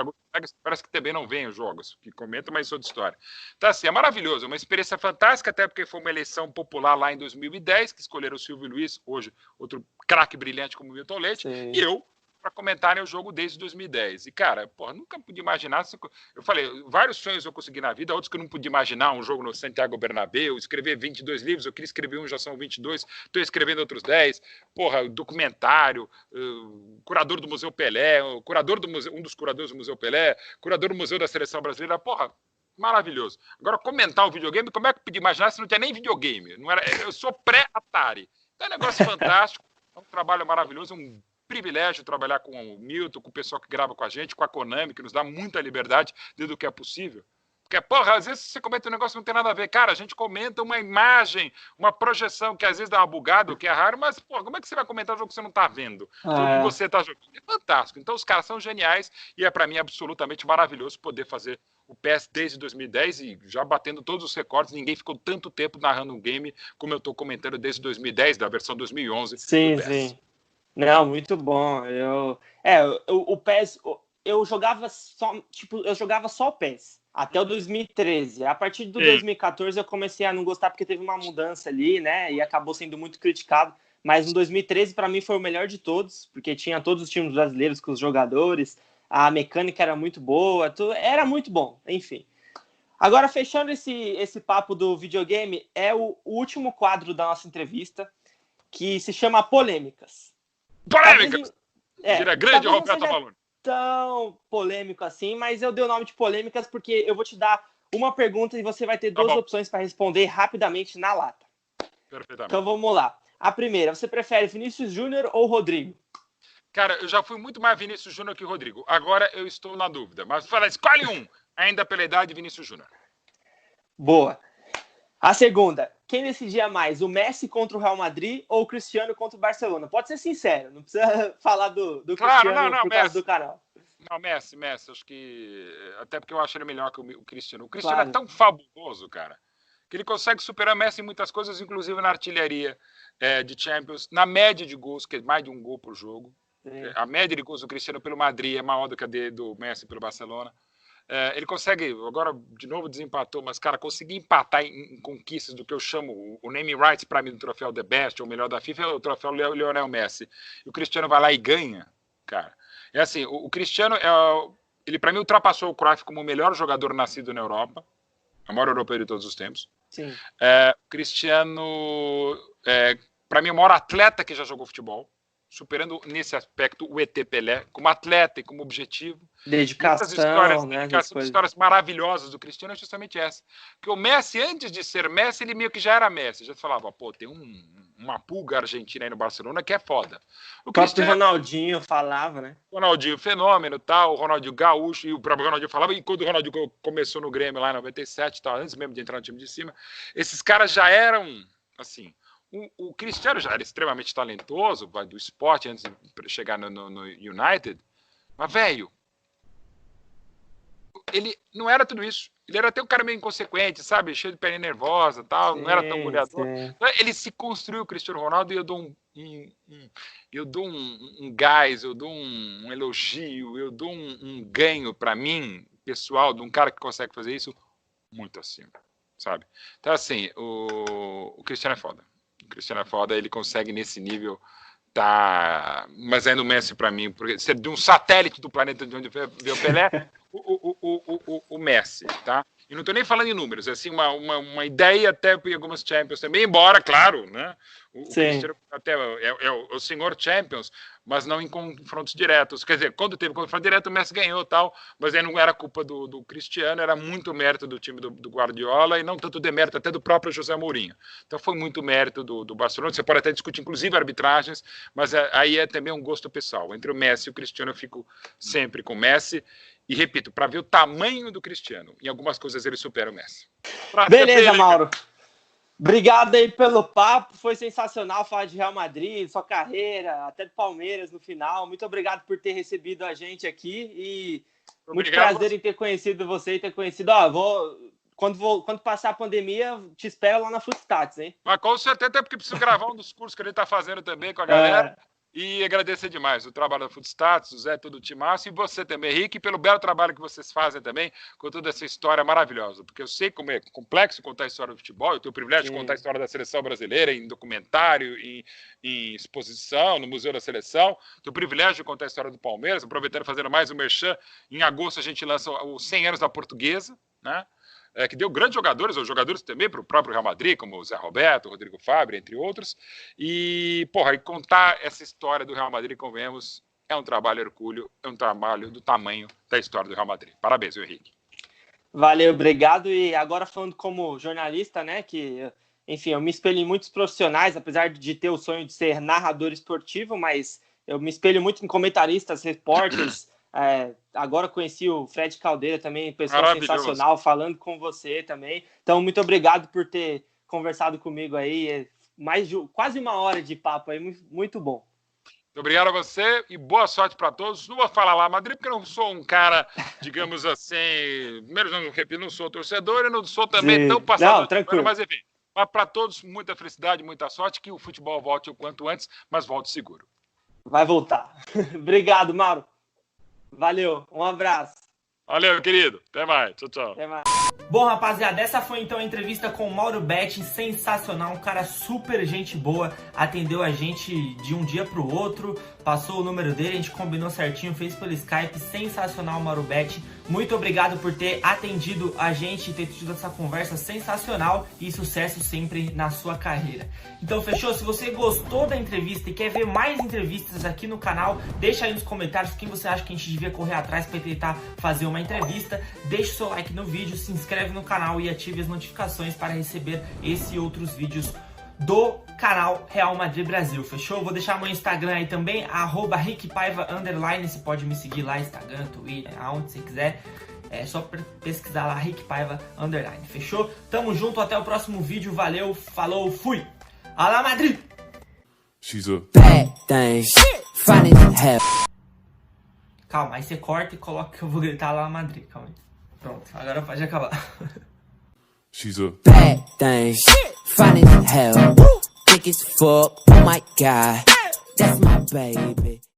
parece que também não vem os jogos que comentam, mas isso é outra história. Então, assim, é maravilhoso, uma experiência fantástica, até porque foi uma eleição popular lá em 2010, que escolheram o Silvio Luiz, hoje outro craque brilhante como o Milton Leite, Sim. e eu, para comentarem o jogo desde 2010. E, cara, porra, nunca podia imaginar. Eu falei, vários sonhos eu consegui na vida, outros que eu não podia imaginar. Um jogo no Santiago Bernabéu, escrever 22 livros, eu queria escrever um, já são 22, estou escrevendo outros 10. Porra, documentário, curador do Museu Pelé, curador do museu, um dos curadores do Museu Pelé, curador do Museu da Seleção Brasileira. Porra, maravilhoso. Agora, comentar o videogame, como é que eu podia imaginar se não tinha nem videogame? Não era, eu sou pré-Atari. Então é um negócio fantástico, é um trabalho maravilhoso, um privilégio trabalhar com o Milton, com o pessoal que grava com a gente, com a Konami, que nos dá muita liberdade dentro do que é possível. Porque, porra, às vezes você comenta um negócio que não tem nada a ver. Cara, a gente comenta uma imagem, uma projeção que às vezes dá uma bugada, o que é raro, mas, porra, como é que você vai comentar um jogo que você não tá vendo? O que você tá jogando? É fantástico. Então, os caras são geniais e é, para mim, absolutamente maravilhoso poder fazer o PES desde 2010 e já batendo todos os recordes. Ninguém ficou tanto tempo narrando um game como eu tô comentando desde 2010, da versão 2011 Sim, do PES. sim. Não, muito bom. O PES, eu jogava só, eu jogava só o PES até o 2013. A partir do 2014 eu comecei a não gostar porque teve uma mudança ali, né? E acabou sendo muito criticado. Mas no 2013 para mim foi o melhor de todos, porque tinha todos os times brasileiros com os jogadores, a mecânica era muito boa, era muito bom, enfim. Agora, fechando esse papo do videogame, é o último quadro da nossa entrevista, que se chama Polêmicas. Polêmicas! Vira grande Roberto Malone. Tão polêmico assim, mas eu dei o nome de polêmicas porque eu vou te dar uma pergunta e você vai ter duas opções para responder rapidamente na lata. Perfeitamente. Então vamos lá. A primeira, você prefere Vinícius Júnior ou Rodrigo? Cara, eu já fui muito mais Vinícius Júnior que Rodrigo. Agora eu estou na dúvida. Mas fala, escolhe um. Ainda pela idade, Vinícius Júnior. Boa. A segunda, quem decidia mais, o Messi contra o Real Madrid ou o Cristiano contra o Barcelona? Pode ser sincero, não precisa falar do Cristiano por causa do canal. Não, Messi, acho que... Até porque eu acho ele melhor que o Cristiano. O Cristiano é tão fabuloso, cara, que ele consegue superar o Messi em muitas coisas, inclusive na artilharia de Champions, na média de gols, que é mais de um gol por jogo. A média de gols do Cristiano pelo Madrid é maior do que a do Messi pelo Barcelona. Ele consegue, agora de novo desempatou, mas, cara, conseguir empatar em conquistas do que eu chamo o naming rights para mim do troféu The Best, ou melhor da FIFA, é o troféu Lionel Messi. E o Cristiano vai lá e ganha, cara. É assim, o Cristiano, ele para mim ultrapassou o Cruyff como o melhor jogador nascido na Europa, o maior europeu de todos os tempos. Sim. O Cristiano, para mim, é o maior atleta que já jogou futebol, superando nesse aspecto o ET Pelé, como atleta e como objetivo. Dedicação, né? Histórias maravilhosas do Cristiano é justamente essa. Que o Messi, antes de ser Messi, ele meio que já era Messi. Já falava, pô, tem uma pulga argentina aí no Barcelona que é foda. O próprio Ronaldinho falava, né? Ronaldinho, fenômeno, tal, o Ronaldinho gaúcho, e o próprio Ronaldinho falava, e quando o Ronaldinho começou no Grêmio lá em 97, tal, antes mesmo de entrar no time de cima, esses caras já eram, assim... O Cristiano já era extremamente talentoso, do esporte, antes de chegar no United. Mas, velho, ele não era tudo isso. Ele era até um cara meio inconsequente, sabe? Cheio de perna nervosa, tal, não era tão goleador. Então, ele se construiu, o Cristiano Ronaldo, e eu dou um gás, eu dou um elogio, eu dou um ganho para mim, pessoal, de um cara que consegue fazer isso muito acima, sabe? Então, assim, o Cristiano é foda. O Cristiano é foda, ele consegue nesse nível mas é no Messi para mim, porque ser de um satélite do planeta de onde veio o Pelé, o Messi, tá? E não estou nem falando em números, é assim, uma ideia até em algumas Champions também, embora, claro, né? O Cristiano até é o senhor Champions, mas não em confrontos diretos. Quer dizer, quando teve confronto direto, o Messi ganhou tal, mas aí não era culpa do Cristiano, era muito mérito do time do Guardiola e não tanto demérito até do próprio José Mourinho. Então foi muito mérito do Barcelona. Você pode até discutir, inclusive, arbitragens, mas aí é também um gosto pessoal. Entre o Messi e o Cristiano, eu fico sempre com o Messi. E repito, para ver o tamanho do Cristiano, em algumas coisas ele supera o Messi. Beleza, Mauro. Obrigado aí pelo papo, foi sensacional falar de Real Madrid, sua carreira, até do Palmeiras no final. Muito obrigado por ter recebido a gente aqui e muito prazer em ter conhecido você e ter conhecido. Quando passar a pandemia, te espero lá na Footstats, hein? Mas com certeza, até porque preciso gravar um dos cursos que ele está fazendo também com a galera. E agradecer demais o trabalho da Footstats, o Zé, todo o timaço, e você também, Henrique, pelo belo trabalho que vocês fazem também com toda essa história maravilhosa. Porque eu sei como é complexo contar a história do futebol, eu tenho o privilégio de contar a história da seleção brasileira em documentário, em exposição, no Museu da Seleção. Tenho o privilégio de contar a história do Palmeiras, aproveitando fazendo mais um merchan. Em agosto a gente lança os 100 anos da Portuguesa, né? Que deu grandes jogadores, ou jogadores também para o próprio Real Madrid, como o Zé Roberto, o Rodrigo Fábio, entre outros. E, porra, e contar essa história do Real Madrid, convenhamos, é um trabalho hercúleo, é um trabalho do tamanho da história do Real Madrid. Parabéns, Henrique. Valeu, obrigado. E agora falando como jornalista, né, que, enfim, eu me espelho em muitos profissionais, apesar de ter o sonho de ser narrador esportivo, mas eu me espelho muito em comentaristas, repórteres. Agora conheci o Fred Caldeira também, pessoa sensacional, falando com você também. Então, muito obrigado por ter conversado comigo aí. Quase uma hora de papo aí, muito bom. Obrigado a você e boa sorte para todos. Não vou falar lá Madrid, porque eu não sou um cara, digamos assim, primeiro, não sou torcedor e não sou também tão passador. Tranquilo. Mas enfim, para todos, muita felicidade, muita sorte, que o futebol volte o quanto antes, mas volte seguro. Vai voltar. Obrigado, Mauro. Valeu, um abraço. Valeu, querido. Até mais. Tchau, tchau. Até mais. Bom, rapaziada, essa foi então a entrevista com o Mauro Betting, sensacional, um cara super gente boa, atendeu a gente de um dia pro outro, passou o número dele, a gente combinou certinho, fez pelo Skype, sensacional, Mauro Betting. Muito obrigado por ter atendido a gente e ter tido essa conversa sensacional e sucesso sempre na sua carreira. Então, fechou? Se você gostou da entrevista e quer ver mais entrevistas aqui no canal, deixa aí nos comentários quem você acha que a gente devia correr atrás para tentar fazer uma entrevista. Deixa o seu like no vídeo, se inscreve no canal e ative as notificações para receber esse e outros vídeos do canal Real Madrid Brasil, fechou? Vou deixar meu Instagram aí também, @RickPaiva_, você pode me seguir lá, Instagram, Twitter, aonde você quiser, é só pesquisar lá, RickPaiva_, fechou? Tamo junto, até o próximo vídeo, valeu, falou, fui! Alá Madrid! She's a bad thing, funny hell. Calma, aí você corta e coloca que eu vou gritar lá Madrid, calma aí. Pronto, agora pode acabar. She's a bad thing, funny hell. Thick as fuck, oh my god, that's my baby.